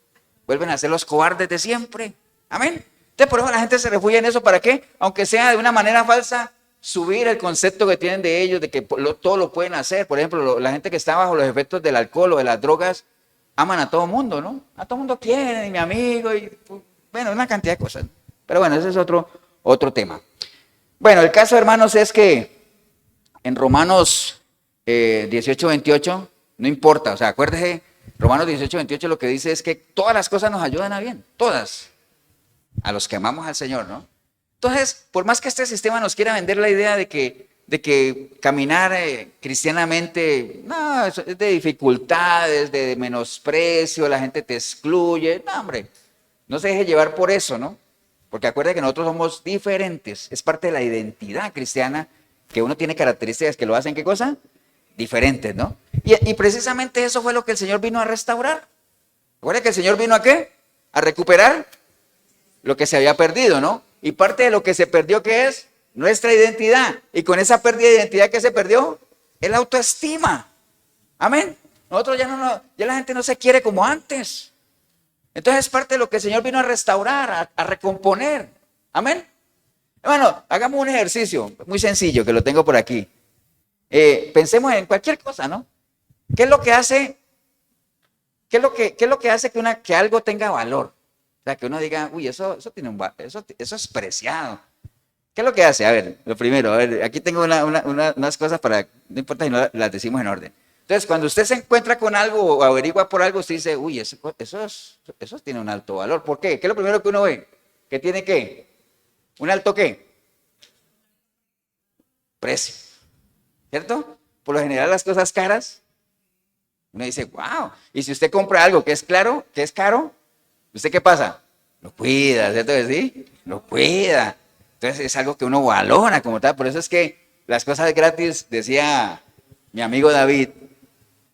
vuelven a ser los cobardes de siempre. Amén. Entonces, por eso la gente se refugia en eso. ¿Para qué? Aunque sea de una manera falsa, subir el concepto que tienen de ellos, de que todo lo pueden hacer. Por ejemplo, la gente que está bajo los efectos del alcohol o de las drogas, aman a todo mundo, ¿no? A todo mundo quieren, y mi amigo, y bueno, una cantidad de cosas. Pero bueno, ese es otro tema. Bueno, el caso, hermanos, es que en Romanos 18:28, no importa, o sea, acuérdese, Romanos 18:28 lo que dice es que todas las cosas nos ayudan a bien, todas, a los que amamos al Señor, ¿no? Entonces, por más que este sistema nos quiera vender la idea de que caminar cristianamente, no, es de dificultades, de menosprecio, la gente te excluye, no, hombre, no se deje llevar por eso, ¿no? Porque acuérdate que nosotros somos diferentes, es parte de la identidad cristiana, que uno tiene características que lo hacen, ¿qué cosa? Diferentes, ¿no? Y precisamente eso fue lo que el Señor vino a restaurar. ¿Recuerda que el Señor vino a qué? A recuperar lo que se había perdido, ¿no? Y parte de lo que se perdió, ¿qué es? Nuestra identidad. Y con esa pérdida de identidad que se perdió, es la autoestima. Amén. Nosotros ya la gente no se quiere como antes. Entonces es parte de lo que el Señor vino a restaurar, a recomponer. Amén. Bueno, hagamos un ejercicio muy sencillo que lo tengo por aquí. Pensemos en cualquier cosa, ¿no? ¿Qué es lo que hace? ¿Qué es lo que hace que algo tenga valor? O sea, que uno diga, uy, eso tiene eso es preciado. ¿Qué es lo que hace? A ver, lo primero, a ver, aquí tengo unas cosas no importa si no las decimos en orden. Entonces, cuando usted se encuentra con algo o averigua por algo, usted dice, uy, eso tiene un alto valor. ¿Por qué? ¿Qué es lo primero que uno ve? ¿Que tiene qué? ¿Un alto qué? Precio. ¿Cierto? Por lo general las cosas caras, uno dice, wow. Y si usted compra algo que es caro, ¿usted qué pasa? Lo cuida, ¿cierto que sí? Lo cuida. Entonces es algo que uno valora como tal. Por eso es que las cosas gratis, decía mi amigo David,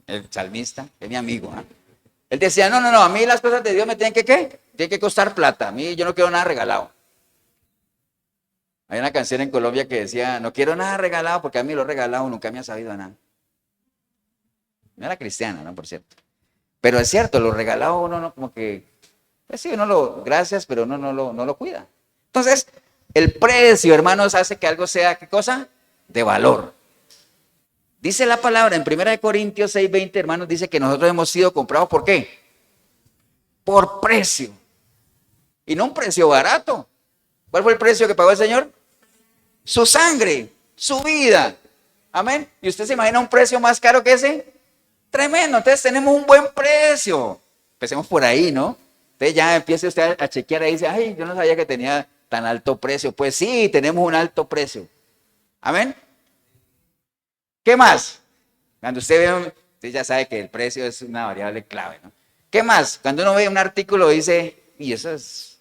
el salmista, que es mi amigo, ¿eh? Él decía, no, a mí las cosas de Dios me tienen que, ¿qué? Tienen que costar plata. A mí yo no quiero nada regalado. Hay una canción en Colombia que decía, no quiero nada regalado porque a mí lo regalado nunca me ha sabido a nada. No era cristiana, ¿no? Por cierto. Pero es cierto, lo regalado uno no, como que, pues sí, gracias, pero uno no lo cuida. Entonces, el precio, hermanos, hace que algo sea, ¿qué cosa? De valor. Dice la palabra en 1 Corintios 6:20, hermanos, dice que nosotros hemos sido comprados, ¿por qué? Por precio. Y no un precio barato. ¿Cuál fue el precio que pagó el Señor? Su sangre, su vida. Amén. ¿Y usted se imagina un precio más caro que ese? Tremendo. Entonces tenemos un buen precio. Empecemos por ahí, ¿no? Entonces ya empiece usted a chequear ahí y dice, ay, yo no sabía que tenía tan alto precio. Pues sí, tenemos un alto precio. Amén. ¿Qué más? Cuando usted ve, usted ya sabe que el precio es una variable clave, ¿no? ¿Qué más? Cuando uno ve un artículo dice, y eso es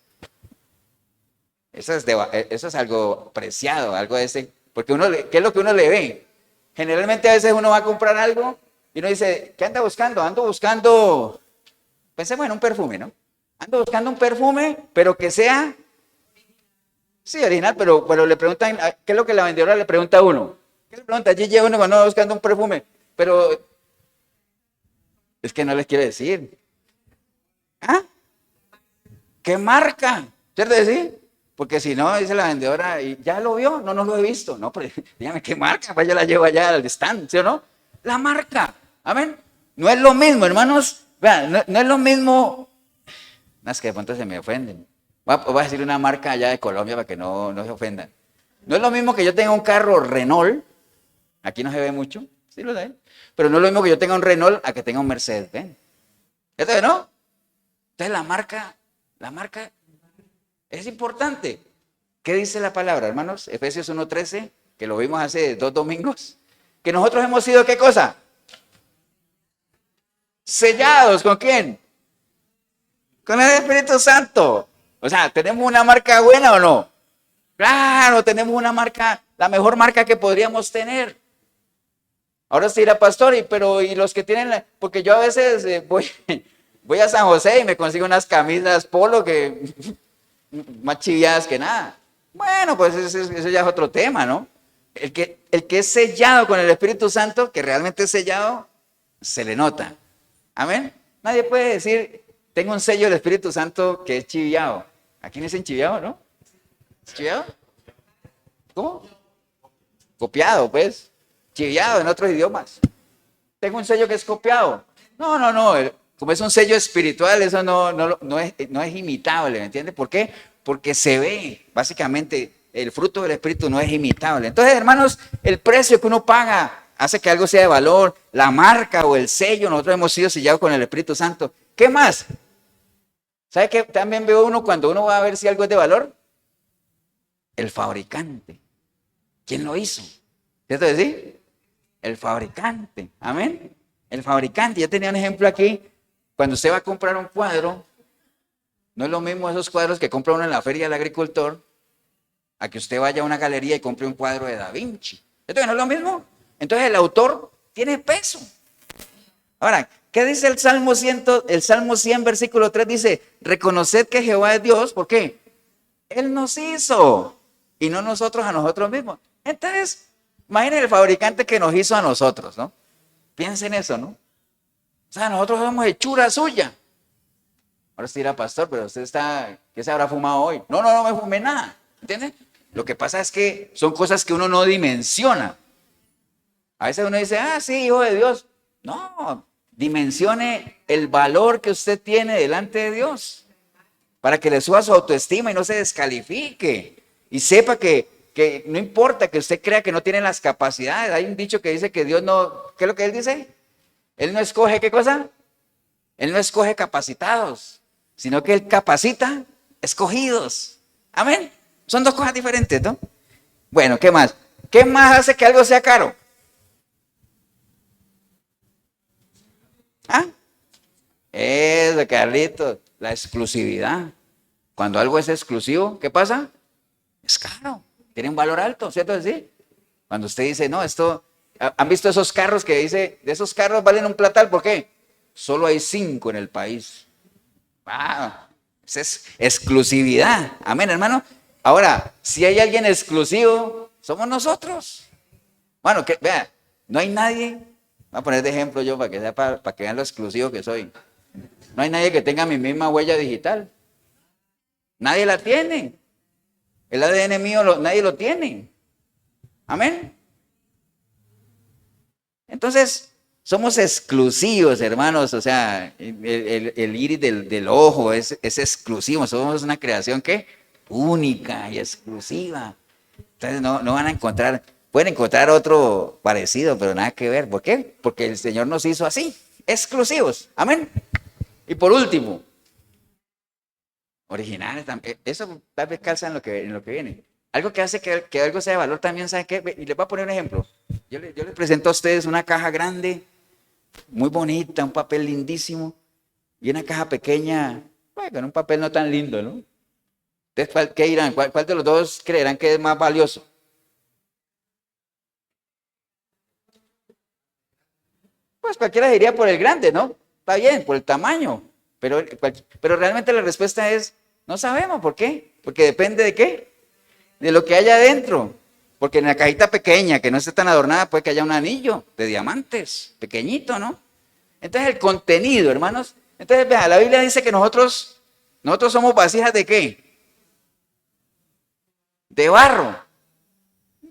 algo preciado, algo de ese, porque ¿qué es lo que uno le ve? Generalmente a veces uno va a comprar algo y uno dice, ¿qué anda buscando? Ando buscando, pensemos en un perfume, ¿no? Ando buscando un perfume, pero que sea, sí, original, pero le preguntan, ¿qué es lo que la vendedora le pregunta a uno? ¿Qué le pregunta? Allí llega uno cuando va buscando un perfume, pero es que no les quiere decir. ¿Ah? ¿Qué marca? ¿Cierto decir? Porque si no, dice la vendedora, ¿y ya lo vio? No, no lo he visto. No, pero dígame qué marca, pues yo la llevo allá al stand, ¿sí o no? La marca. Amén. No es lo mismo, hermanos. Vean, no es lo mismo. No, es que de pronto se me ofenden. Voy a decir una marca allá de Colombia para que no se ofendan. No es lo mismo que yo tenga un carro Renault. Aquí no se ve mucho. Sí lo sé. Pero no es lo mismo que yo tenga un Renault a que tenga un Mercedes-Benz. ¿Esto no? Entonces la marca es importante. ¿Qué dice la palabra, hermanos? Efesios 1:13, que lo vimos hace 2 domingos. Que nosotros hemos sido, ¿qué cosa? Sellados, ¿con quién? Con el Espíritu Santo. O sea, ¿tenemos una marca buena o no? Claro, tenemos una marca, la mejor marca que podríamos tener. Ahora se dirá, pastor, ¿y los que tienen? Porque yo a veces voy a San José y me consigo unas camisas polo que más chiviadas que nada. Bueno, pues eso ya es otro tema, ¿no? El que es sellado con el Espíritu Santo, que realmente es sellado, se le nota. Amén. Nadie puede decir, tengo un sello del Espíritu Santo que es chiviado. ¿A quién es chiviado, no? ¿Es chiviado? ¿Cómo? Copiado, pues. Chiviado en otros idiomas. Tengo un sello que es copiado. No. Como es un sello espiritual, eso no es imitable, ¿me entiende? ¿Por qué? Porque se ve, básicamente, el fruto del Espíritu no es imitable. Entonces, hermanos, el precio que uno paga hace que algo sea de valor, la marca o el sello, nosotros hemos sido sellados con el Espíritu Santo. ¿Qué más? ¿Sabe qué también veo uno cuando uno va a ver si algo es de valor? El fabricante. ¿Quién lo hizo? ¿Cierto decir? El fabricante. Amén. El fabricante. Ya tenía un ejemplo aquí. Cuando usted va a comprar un cuadro, no es lo mismo esos cuadros que compra uno en la feria del agricultor, a que usted vaya a una galería y compre un cuadro de Da Vinci. ¿Esto no es lo mismo? Entonces el autor tiene peso. Ahora, ¿qué dice el Salmo 100, versículo 3? Dice, reconoced que Jehová es Dios. ¿Por qué? Él nos hizo y no nosotros a nosotros mismos. Entonces, imaginen el fabricante que nos hizo a nosotros, ¿no? Piensen eso, ¿no? O sea, nosotros somos hechura suya. Ahora usted dirá, pastor, pero usted ¿qué se habrá fumado hoy? No me fumé nada. ¿Entiende? Lo que pasa es que son cosas que uno no dimensiona. A veces uno dice, sí, hijo de Dios. No, dimensione el valor que usted tiene delante de Dios para que le suba su autoestima y no se descalifique. Y sepa que no importa que usted crea que no tiene las capacidades. Hay un dicho que dice que Dios no, ¿qué es lo que Él dice? Él no escoge, ¿qué cosa? Él no escoge capacitados, sino que Él capacita escogidos. Amén. Son dos cosas diferentes, ¿no? Bueno, ¿qué más? ¿Qué más hace que algo sea caro? ¿Ah? Eso, Carlitos, la exclusividad. Cuando algo es exclusivo, ¿qué pasa? Es caro, tiene un valor alto, ¿cierto? Sí. Cuando usted dice, no, ¿han visto esos carros que dice, de esos carros valen un platal? ¿Por qué? Solo hay 5 en el país. ¡Wow! Esa es exclusividad. Amén, hermano. Ahora, si hay alguien exclusivo, somos nosotros. Bueno, vea, no hay nadie, voy a poner de ejemplo yo para que para que vean lo exclusivo que soy. No hay nadie que tenga mi misma huella digital. Nadie la tiene. El ADN mío nadie lo tiene. Amén. Entonces, somos exclusivos, hermanos, o sea, el iris del ojo es exclusivo, somos una creación que única y exclusiva. Entonces no van a encontrar, pueden encontrar otro parecido, pero nada que ver. ¿Por qué? Porque el Señor nos hizo así, exclusivos. Amén. Y por último, originales también. Eso tal vez calza en lo que viene. Algo que hace que algo sea de valor también, ¿sabe qué? Y les voy a poner un ejemplo. Yo les presento a ustedes una caja grande, muy bonita, un papel lindísimo, y una caja pequeña, bueno, con un papel no tan lindo, ¿no? Entonces, ¿qué dirán? ¿Cuál de los dos creerán que es más valioso? Pues cualquiera diría por el grande, ¿no? Está bien, por el tamaño. Pero realmente la respuesta es, no sabemos. ¿Por qué? Porque depende de qué, de lo que haya adentro. Porque en la cajita pequeña, que no esté tan adornada, puede que haya un anillo de diamantes, pequeñito, ¿no? Entonces el contenido, hermanos. Entonces, vea, la Biblia dice que nosotros somos vasijas de qué? De barro.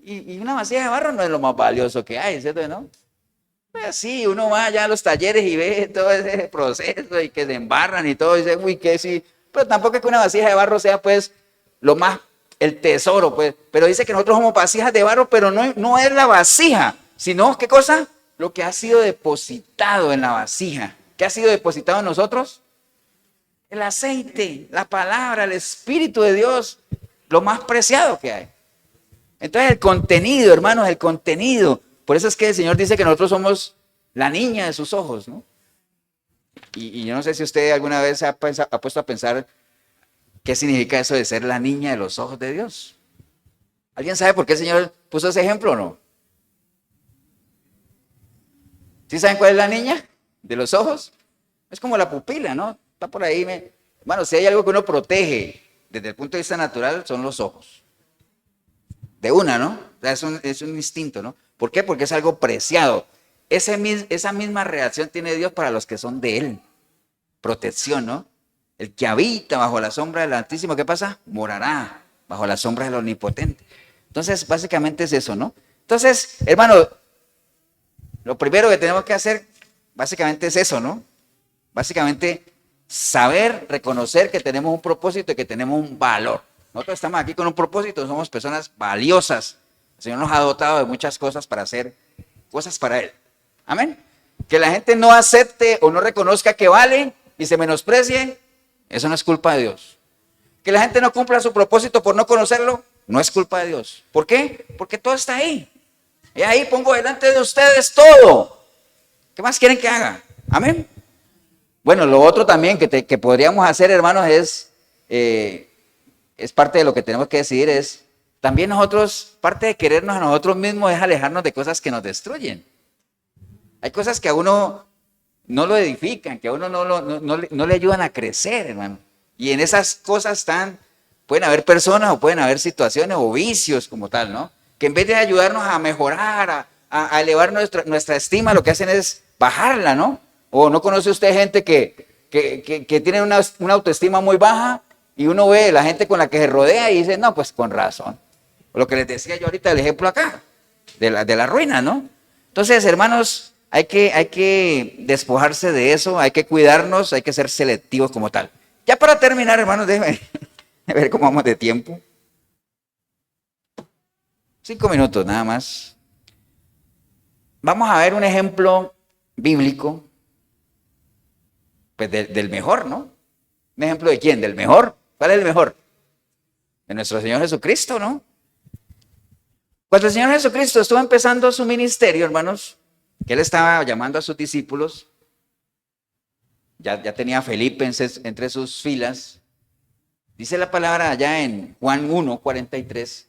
Y una vasija de barro no es lo más valioso que hay, ¿cierto? ¿No? Pues sí, uno va allá a los talleres y ve todo ese proceso y que se embarran y todo, y dice, uy, que sí. Pero tampoco es que una vasija de barro sea, pues, lo más, el tesoro, pues. Pero dice que nosotros somos vasijas de barro, pero no es la vasija, sino, ¿qué cosa? Lo que ha sido depositado en la vasija. ¿Qué ha sido depositado en nosotros? El aceite, la palabra, el Espíritu de Dios, lo más preciado que hay. Entonces el contenido, hermanos, el contenido. Por eso es que el Señor dice que nosotros somos la niña de sus ojos, ¿no? Y yo no sé si usted alguna vez se ha puesto a pensar qué significa eso de ser la niña de los ojos de Dios. ¿Alguien sabe por qué el Señor puso ese ejemplo o no? ¿Sí saben cuál es la niña de los ojos? Es como la pupila, ¿no? Está por ahí. Bueno, si hay algo que uno protege desde el punto de vista natural, son los ojos. De una, ¿no? O sea, es un instinto, ¿no? ¿Por qué? Porque es algo preciado. Esa misma reacción tiene Dios para los que son de Él. Protección, ¿no? El que habita bajo la sombra del Altísimo, ¿qué pasa? Morará bajo la sombra del Omnipotente. Entonces, básicamente es eso, ¿no? Entonces, hermano, lo primero que tenemos que hacer, básicamente es eso, ¿no? Básicamente, saber, reconocer que tenemos un propósito y que tenemos un valor. Nosotros estamos aquí con un propósito, somos personas valiosas. El Señor nos ha dotado de muchas cosas para hacer cosas para Él. Amén. Que la gente no acepte o no reconozca que vale y se menosprecie, eso no es culpa de Dios. Que la gente no cumpla su propósito por no conocerlo, no es culpa de Dios. ¿Por qué? Porque todo está ahí. Y ahí pongo delante de ustedes todo. ¿Qué más quieren que haga? Amén. Bueno, lo otro también que podríamos hacer, hermanos, es parte de lo que tenemos que decidir, es también nosotros, parte de querernos a nosotros mismos es alejarnos de cosas que nos destruyen. Hay cosas que a uno no lo edifican, que a uno no le ayudan a crecer, hermano. Y en esas cosas pueden haber personas o pueden haber situaciones o vicios como tal, ¿no? Que en vez de ayudarnos a mejorar, a elevar nuestra estima, lo que hacen es bajarla, ¿no? O no conoce usted gente que tiene una autoestima muy baja y uno ve la gente con la que se rodea y dice, no, pues con razón. Lo que les decía yo ahorita, el ejemplo acá, de la ruina, ¿no? Entonces, hermanos, hay que despojarse de eso, hay que cuidarnos, hay que ser selectivos como tal. Ya para terminar, hermanos, déjenme ver cómo vamos de tiempo. 5 minutos nada más. Vamos a ver un ejemplo bíblico, pues del mejor, ¿no? ¿Un ejemplo de quién? ¿Del mejor? ¿Cuál es el mejor? De nuestro Señor Jesucristo, ¿no? Cuando el Señor Jesucristo estuvo empezando su ministerio, hermanos, que Él estaba llamando a sus discípulos, ya tenía a Felipe entre sus filas, dice la palabra allá en Juan 1:43,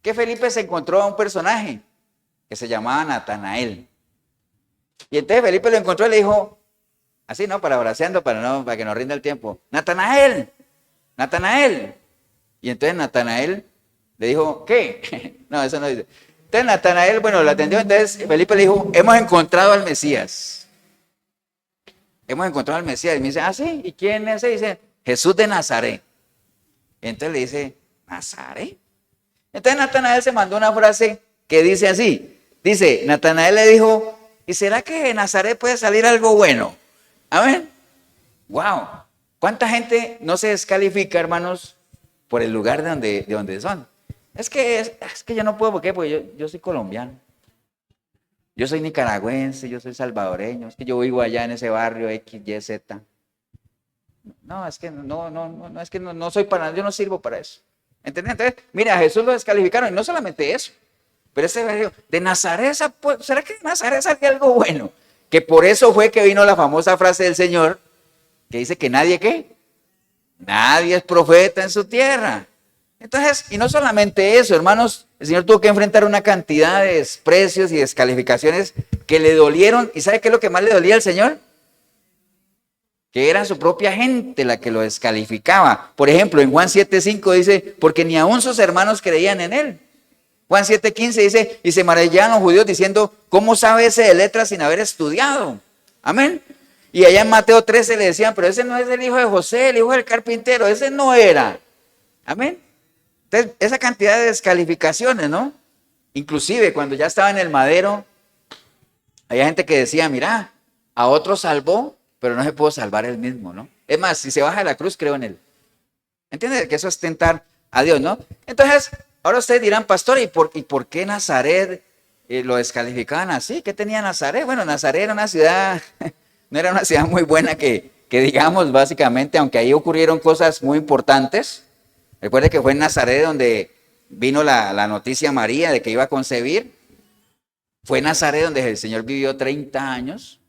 que Felipe se encontró a un personaje que se llamaba Natanael. Y entonces Felipe lo encontró y le dijo, así, ¿no? Parafraseando para que nos rinda el tiempo, Natanael, Natanael. Y entonces Natanael le dijo, ¿qué? No, eso no dice. Entonces Natanael, bueno, lo atendió, entonces Felipe le dijo, hemos encontrado al Mesías. Hemos encontrado al Mesías. Y me dice, sí, ¿y quién es ese? Dice, Jesús de Nazaret. Y entonces le dice, ¿Nazaret? Entonces Natanael se mandó una frase que dice así. Dice, Natanael le dijo, ¿y será que de Nazaret puede salir algo bueno? Amén. Wow. ¿Cuánta gente no se descalifica, hermanos, por el lugar de donde son? Es que yo no puedo, ¿por qué? Porque yo soy colombiano. Yo soy nicaragüense, yo soy salvadoreño, es que yo vivo allá en ese barrio X, Y, Z. No, es que no, es que no soy para, yo no sirvo para eso. ¿Entendés? Entonces, mira, a Jesús lo descalificaron, y no solamente eso, pero ese barrio de Nazaret, ¿será que de Nazaret salió algo bueno? Que por eso fue que vino la famosa frase del Señor, que dice que nadie, ¿qué? Nadie es profeta en su tierra. Entonces, y no solamente eso, hermanos, el Señor tuvo que enfrentar una cantidad de desprecios y descalificaciones que le dolieron. ¿Y sabe qué es lo que más le dolía al Señor? Que era su propia gente la que lo descalificaba. Por ejemplo, en Juan 7:5 dice, porque ni aun sus hermanos creían en él. Juan 7:15 dice, y se maravillaban los judíos diciendo, ¿cómo sabe ese de letras sin haber estudiado? Amén. Y allá en Mateo 13 le decían, pero ese no es el hijo de José, el hijo del carpintero, ese no era. Amén. Entonces, esa cantidad de descalificaciones, ¿no? Inclusive cuando ya estaba en el madero, había gente que decía, mira, a otro salvó, pero no se pudo salvar él mismo, ¿no? Es más, si se baja de la cruz, creo en él. ¿Entiendes? Que eso es tentar a Dios, ¿no? Entonces, ahora ustedes dirán, pastor, ¿y por qué Nazaret lo descalificaban así? ¿Qué tenía Nazaret? Bueno, Nazaret era una ciudad, no era una ciudad muy buena que digamos, básicamente, aunque ahí ocurrieron cosas muy importantes. Recuerde que fue en Nazaret donde vino la noticia a María de que iba a concebir. Fue en Nazaret donde el Señor vivió 30 años.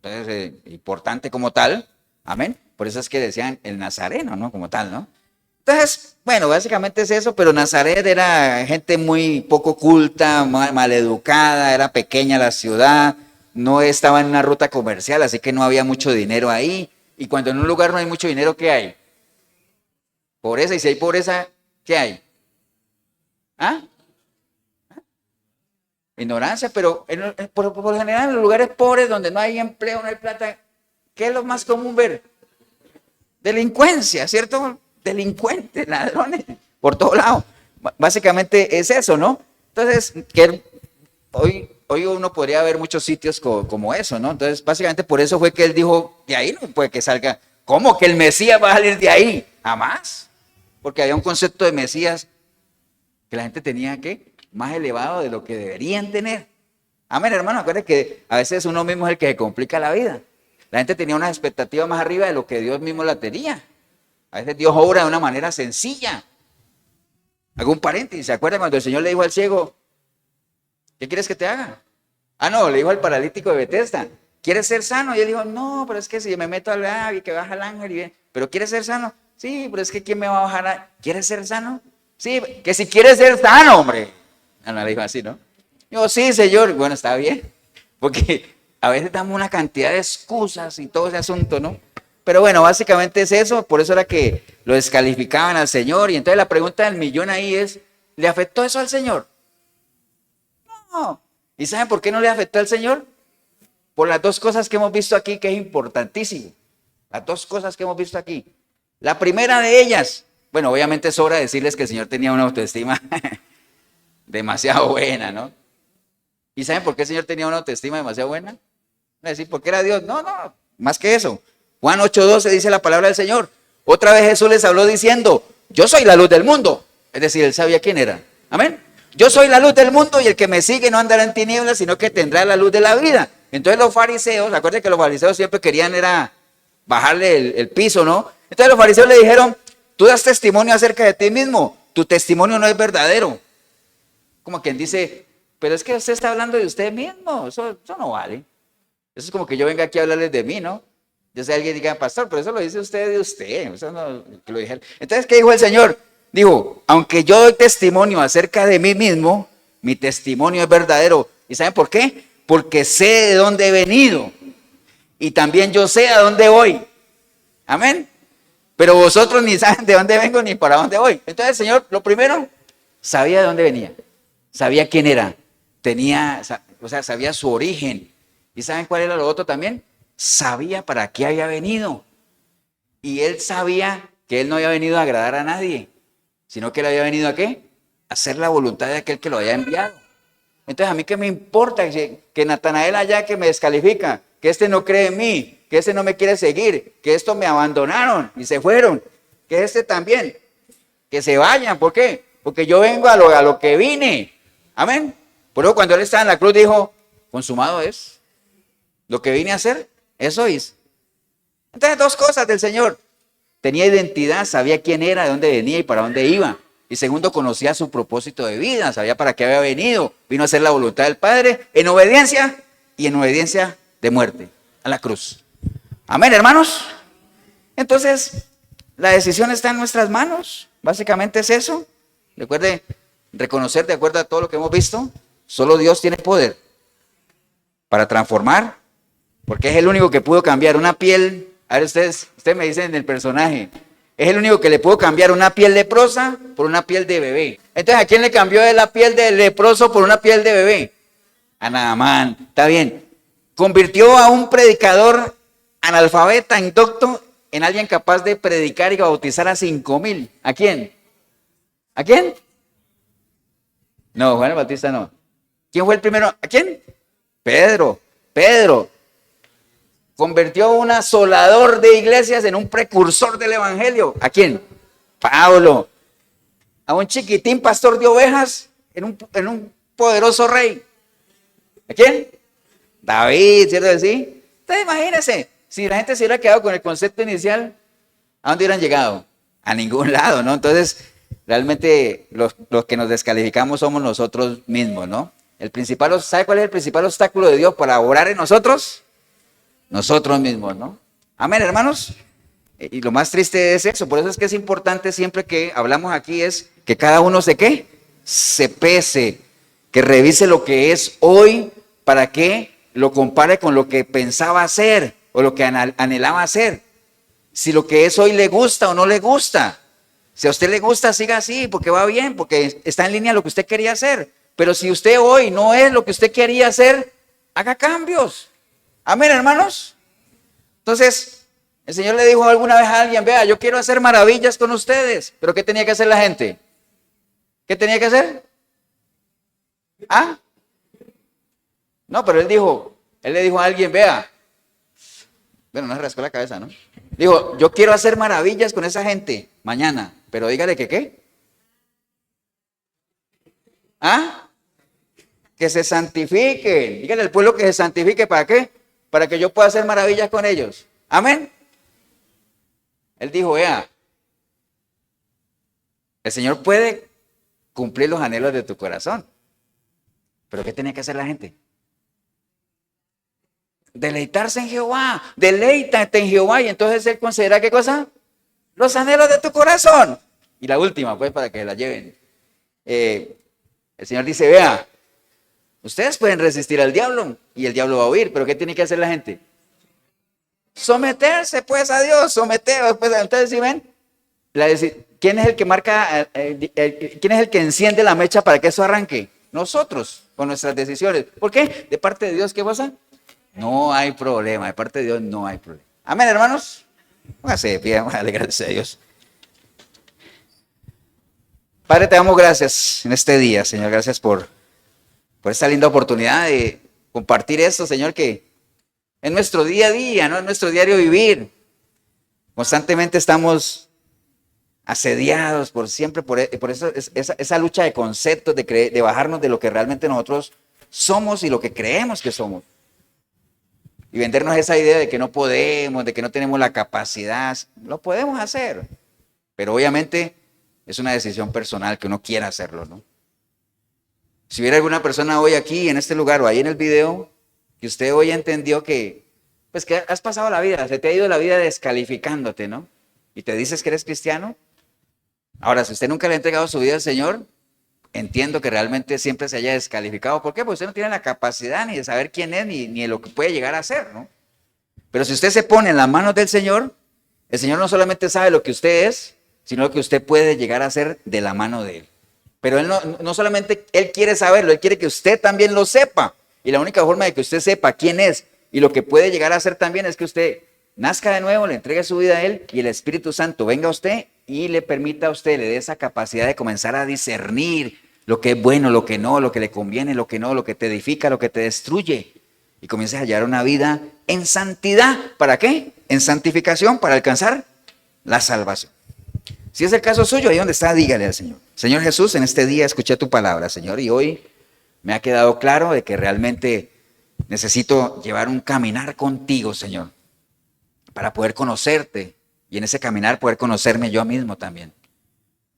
Entonces, importante como tal. Amén. Por eso es que decían el nazareno, ¿no? Como tal, ¿no? Entonces, bueno, básicamente es eso, pero Nazaret era gente muy poco culta, maleducada, era pequeña la ciudad, no estaba en una ruta comercial, así que no había mucho dinero ahí. Y cuando en un lugar no hay mucho dinero, ¿qué hay? Pobreza, y si hay pobreza, ¿qué hay? ¿Ah? Ignorancia, pero por lo general en los lugares pobres donde no hay empleo, no hay plata, ¿qué es lo más común ver? Delincuencia, ¿cierto? Delincuentes, ladrones, por todo lado. Básicamente es eso, ¿no? Entonces, que hoy uno podría ver muchos sitios como eso, ¿no? Entonces, básicamente por eso fue que él dijo, de ahí no puede que salga. ¿Cómo que el Mesías va a salir de ahí? Jamás. Porque había un concepto de Mesías que la gente tenía que más elevado de lo que deberían tener. Amén, hermano, acuérdense que a veces uno mismo es el que se complica la vida. La gente tenía una expectativa más arriba de lo que Dios mismo la tenía. A veces Dios obra de una manera sencilla. Hago un paréntesis, ¿se acuerdan cuando el Señor le dijo al ciego, ¿qué quieres que te haga? Ah, no, le dijo al paralítico de Betesda, ¿quieres ser sano? Y él dijo, no, pero es que si me meto al agua y que baja el ángel, y ¿pero quieres ser sano? Sí, pero es que ¿quién me va a bajar? ¿Quieres ser sano? Sí, que si quieres ser sano, hombre. No, le dijo así, ¿no? Yo, sí, Señor. Bueno, está bien. Porque a veces damos una cantidad de excusas y todo ese asunto, ¿no? Pero bueno, básicamente es eso. Por eso era que lo descalificaban al Señor. Y entonces la pregunta del millón ahí es, ¿le afectó eso al Señor? No. ¿Y saben por qué no le afectó al Señor? Por las dos cosas que hemos visto aquí, que es importantísimo. Las dos cosas que hemos visto aquí. La primera de ellas, bueno, obviamente sobra decirles que el Señor tenía una autoestima demasiado buena, ¿no? ¿Y saben por qué el Señor tenía una autoestima demasiado buena? No decir, porque era Dios. No, más que eso. Juan 8:12 dice la palabra del Señor. Otra vez Jesús les habló diciendo, yo soy la luz del mundo. Es decir, él sabía quién era. Amén. Yo soy la luz del mundo y el que me sigue no andará en tinieblas, sino que tendrá la luz de la vida. Entonces los fariseos, acuérdense que los fariseos siempre querían era bajarle el piso, ¿no? Entonces los fariseos le dijeron, tú das testimonio acerca de ti mismo, tu testimonio no es verdadero. Como quien dice, pero es que usted está hablando de usted mismo, eso no vale. Eso es como que yo venga aquí a hablarles de mí, ¿no? Yo sé alguien diga, pastor, pero eso lo dice usted de usted. Eso no, que lo dijera. Entonces, ¿qué dijo el Señor? Dijo, aunque yo doy testimonio acerca de mí mismo, mi testimonio es verdadero. ¿Y saben por qué? Porque sé de dónde he venido y también yo sé a dónde voy. Amén. Pero vosotros ni saben de dónde vengo ni para dónde voy. Entonces el Señor, lo primero, sabía de dónde venía. Sabía quién era. Sabía su origen. ¿Y saben cuál era lo otro también? Sabía para qué había venido. Y él sabía que él no había venido a agradar a nadie, sino que él había venido ¿a qué? A hacer la voluntad de aquel que lo había enviado. Entonces, ¿a mí qué me importa que Natanael allá que me descalifica, que este no cree en mí, que este no me quiere seguir, que estos me abandonaron y se fueron, que este también, que se vayan? ¿Por qué? Porque yo vengo a lo que vine. Amén. Por eso cuando él estaba en la cruz dijo, consumado es. Lo que vine a hacer, eso hice. Entonces, dos cosas del Señor. Tenía identidad, sabía quién era, de dónde venía y para dónde iba. Y segundo, conocía su propósito de vida, sabía para qué había venido. Vino a hacer la voluntad del Padre en obediencia y en obediencia de muerte, a la cruz. Amén, hermanos. Entonces, la decisión está en nuestras manos. Básicamente es eso. Recuerde, reconocer de acuerdo a todo lo que hemos visto, solo Dios tiene poder para transformar, porque es el único que pudo cambiar una piel. A ver, ustedes me dicen en el personaje, es el único que le pudo cambiar una piel leprosa por una piel de bebé. Entonces, ¿a quién le cambió de la piel de leproso por una piel de bebé? A Naamán. Está bien. Convirtió a un predicador analfabeta, indocto, en alguien capaz de predicar y bautizar a 5,000. ¿A quién? ¿A quién? No, Juan el Bautista no. ¿Quién fue el primero? ¿A quién? Pedro. Convirtió a un asolador de iglesias en un precursor del evangelio. ¿A quién? Pablo. A un chiquitín pastor de ovejas en un poderoso rey. ¿A quién? David, ¿cierto que sí? Entonces imagínense, si la gente se hubiera quedado con el concepto inicial, ¿a dónde hubieran llegado? A ningún lado, ¿no? Entonces, realmente los que nos descalificamos somos nosotros mismos, ¿no? ¿Sabe cuál es el principal obstáculo de Dios para obrar en nosotros? Nosotros mismos, ¿no? Amén, hermanos. Y lo más triste es eso. Por eso es que es importante siempre que hablamos aquí es que cada uno se pese, que revise lo que es hoy para que lo compare con lo que pensaba hacer o lo que anhelaba hacer. Si lo que es hoy le gusta o no le gusta. Si a usted le gusta, siga así, porque va bien, porque está en línea lo que usted quería hacer. Pero si usted hoy no es lo que usted quería hacer, haga cambios. Amén, hermanos. Entonces, el Señor le dijo alguna vez a alguien, vea, yo quiero hacer maravillas con ustedes. ¿Pero qué tenía que hacer la gente? ¿Qué tenía que hacer? ¿Ah? No, pero él le dijo a alguien, vea, bueno, no se rascó la cabeza, ¿no? Dijo, yo quiero hacer maravillas con esa gente mañana, pero dígale que ¿qué? ¿Ah? Que se santifiquen. Dígale al pueblo que se santifique, ¿para qué? Para que yo pueda hacer maravillas con ellos. Amén. Él dijo, vea, el Señor puede cumplir los anhelos de tu corazón. ¿Pero qué tenía que hacer la gente? Deleitarse en Jehová. Deleítate en Jehová. Y entonces Él considera ¿qué cosa? Los anhelos de tu corazón. Y la última, pues, para que la lleven. El Señor dice, vea, ustedes pueden resistir al diablo y el diablo va a huir, pero ¿qué tiene que hacer la gente? Someterse, pues, a Dios, someteros, pues. Entonces, ¿sí ven? ¿Quién es el que marca, quién es el que enciende la mecha para que eso arranque? Nosotros, con nuestras decisiones. ¿Por qué? De parte de Dios, ¿qué pasa? No hay problema, de parte de Dios no hay problema. Amén, hermanos. Póngase de pie, vamos a darle gracias a Dios. Padre, te damos gracias en este día, Señor. Gracias por esta linda oportunidad de compartir esto, Señor, que en nuestro día a día, ¿no? En nuestro diario vivir, constantemente estamos asediados por eso esa lucha de conceptos, de bajarnos de lo que realmente nosotros somos y lo que creemos que somos. Y vendernos esa idea de que no podemos, de que no tenemos la capacidad. Lo podemos hacer, pero obviamente es una decisión personal que uno quiera hacerlo, ¿no? Si hubiera alguna persona hoy aquí, en este lugar o ahí en el video, que usted hoy entendió que has pasado la vida, se te ha ido la vida descalificándote, ¿no? Y te dices que eres cristiano. Ahora, si usted nunca le ha entregado su vida al Señor, entiendo que realmente siempre se haya descalificado. ¿Por qué? Porque usted no tiene la capacidad ni de saber quién es, ni de lo que puede llegar a ser, ¿no? Pero si usted se pone en las manos del Señor, el Señor no solamente sabe lo que usted es, sino lo que usted puede llegar a ser de la mano de Él. Pero Él no solamente Él quiere saberlo, Él quiere que usted también lo sepa. Y la única forma de que usted sepa quién es y lo que puede llegar a ser también es que usted nazca de nuevo, le entregue su vida a Él y el Espíritu Santo venga a usted y le permita a usted, le dé esa capacidad de comenzar a discernir lo que es bueno, lo que no, lo que le conviene, lo que no, lo que te edifica, lo que te destruye. Y comiences a hallar una vida en santidad. ¿Para qué? En santificación, para alcanzar la salvación. Si es el caso suyo, ahí donde está, dígale al Señor. Señor Jesús, en este día escuché tu palabra, Señor, y hoy me ha quedado claro de que realmente necesito llevar un caminar contigo, Señor, para poder conocerte y en ese caminar poder conocerme yo mismo también.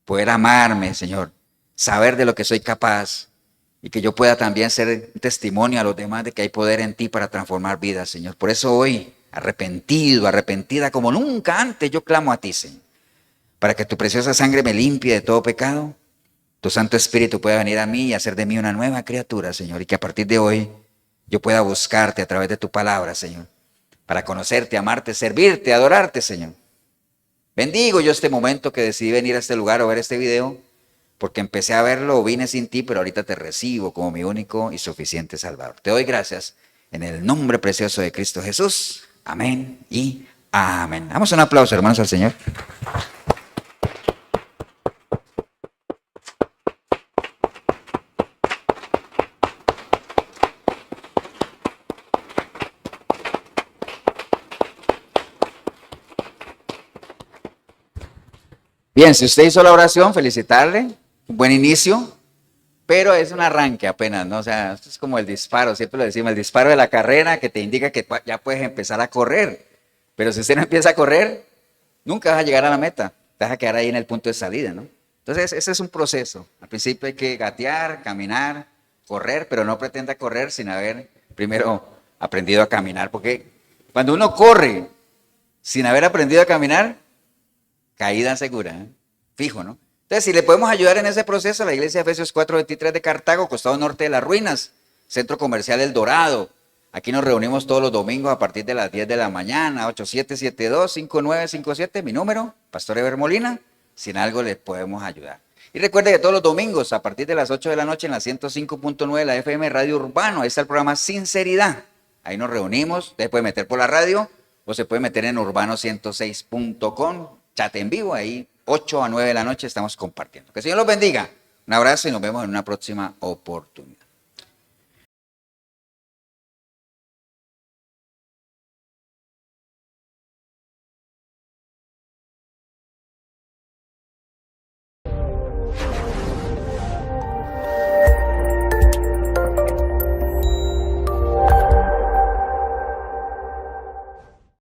Poder amarme, Señor, saber de lo que soy capaz y que yo pueda también ser un testimonio a los demás de que hay poder en ti para transformar vidas, Señor. Por eso hoy, arrepentido, arrepentida como nunca antes, yo clamo a ti, Señor, para que tu preciosa sangre me limpie de todo pecado. Tu Santo Espíritu pueda venir a mí y hacer de mí una nueva criatura, Señor, y que a partir de hoy yo pueda buscarte a través de tu palabra, Señor, para conocerte, amarte, servirte, adorarte, Señor. Bendigo yo este momento que decidí venir a este lugar o ver este video, porque empecé a verlo o vine sin ti, pero ahorita te recibo como mi único y suficiente Salvador. Te doy gracias en el nombre precioso de Cristo Jesús. Amén y amén. Damos un aplauso, hermanos, al Señor. Bien, si usted hizo la oración, felicitarle, un buen inicio, pero es un arranque apenas, ¿no? O sea, esto es como el disparo, siempre lo decimos, el disparo de la carrera que te indica que ya puedes empezar a correr, pero si usted no empieza a correr, nunca vas a llegar a la meta, te vas a quedar ahí en el punto de salida, ¿no? Entonces, ese es un proceso. Al principio hay que gatear, caminar, correr, pero no pretenda correr sin haber primero aprendido a caminar, porque cuando uno corre sin haber aprendido a caminar, caída segura, ¿eh? Fijo, ¿no? Entonces, si le podemos ayudar en ese proceso, la iglesia de Efesios 4:23 de Cartago, costado norte de las ruinas, centro comercial El Dorado. Aquí nos reunimos todos los domingos a partir de las 10 de la mañana, 8772-5957, mi número, Pastor Eber Molina, si en algo les podemos ayudar. Y recuerde que todos los domingos, a partir de las 8 de la noche, en la 105.9 de la FM Radio Urbano, ahí está el programa Sinceridad. Ahí nos reunimos, usted puede meter por la radio o se puede meter en urbano106.com. Chat en vivo, ahí 8 a 9 de la noche estamos compartiendo. Que el Señor los bendiga. Un abrazo y nos vemos en una próxima oportunidad.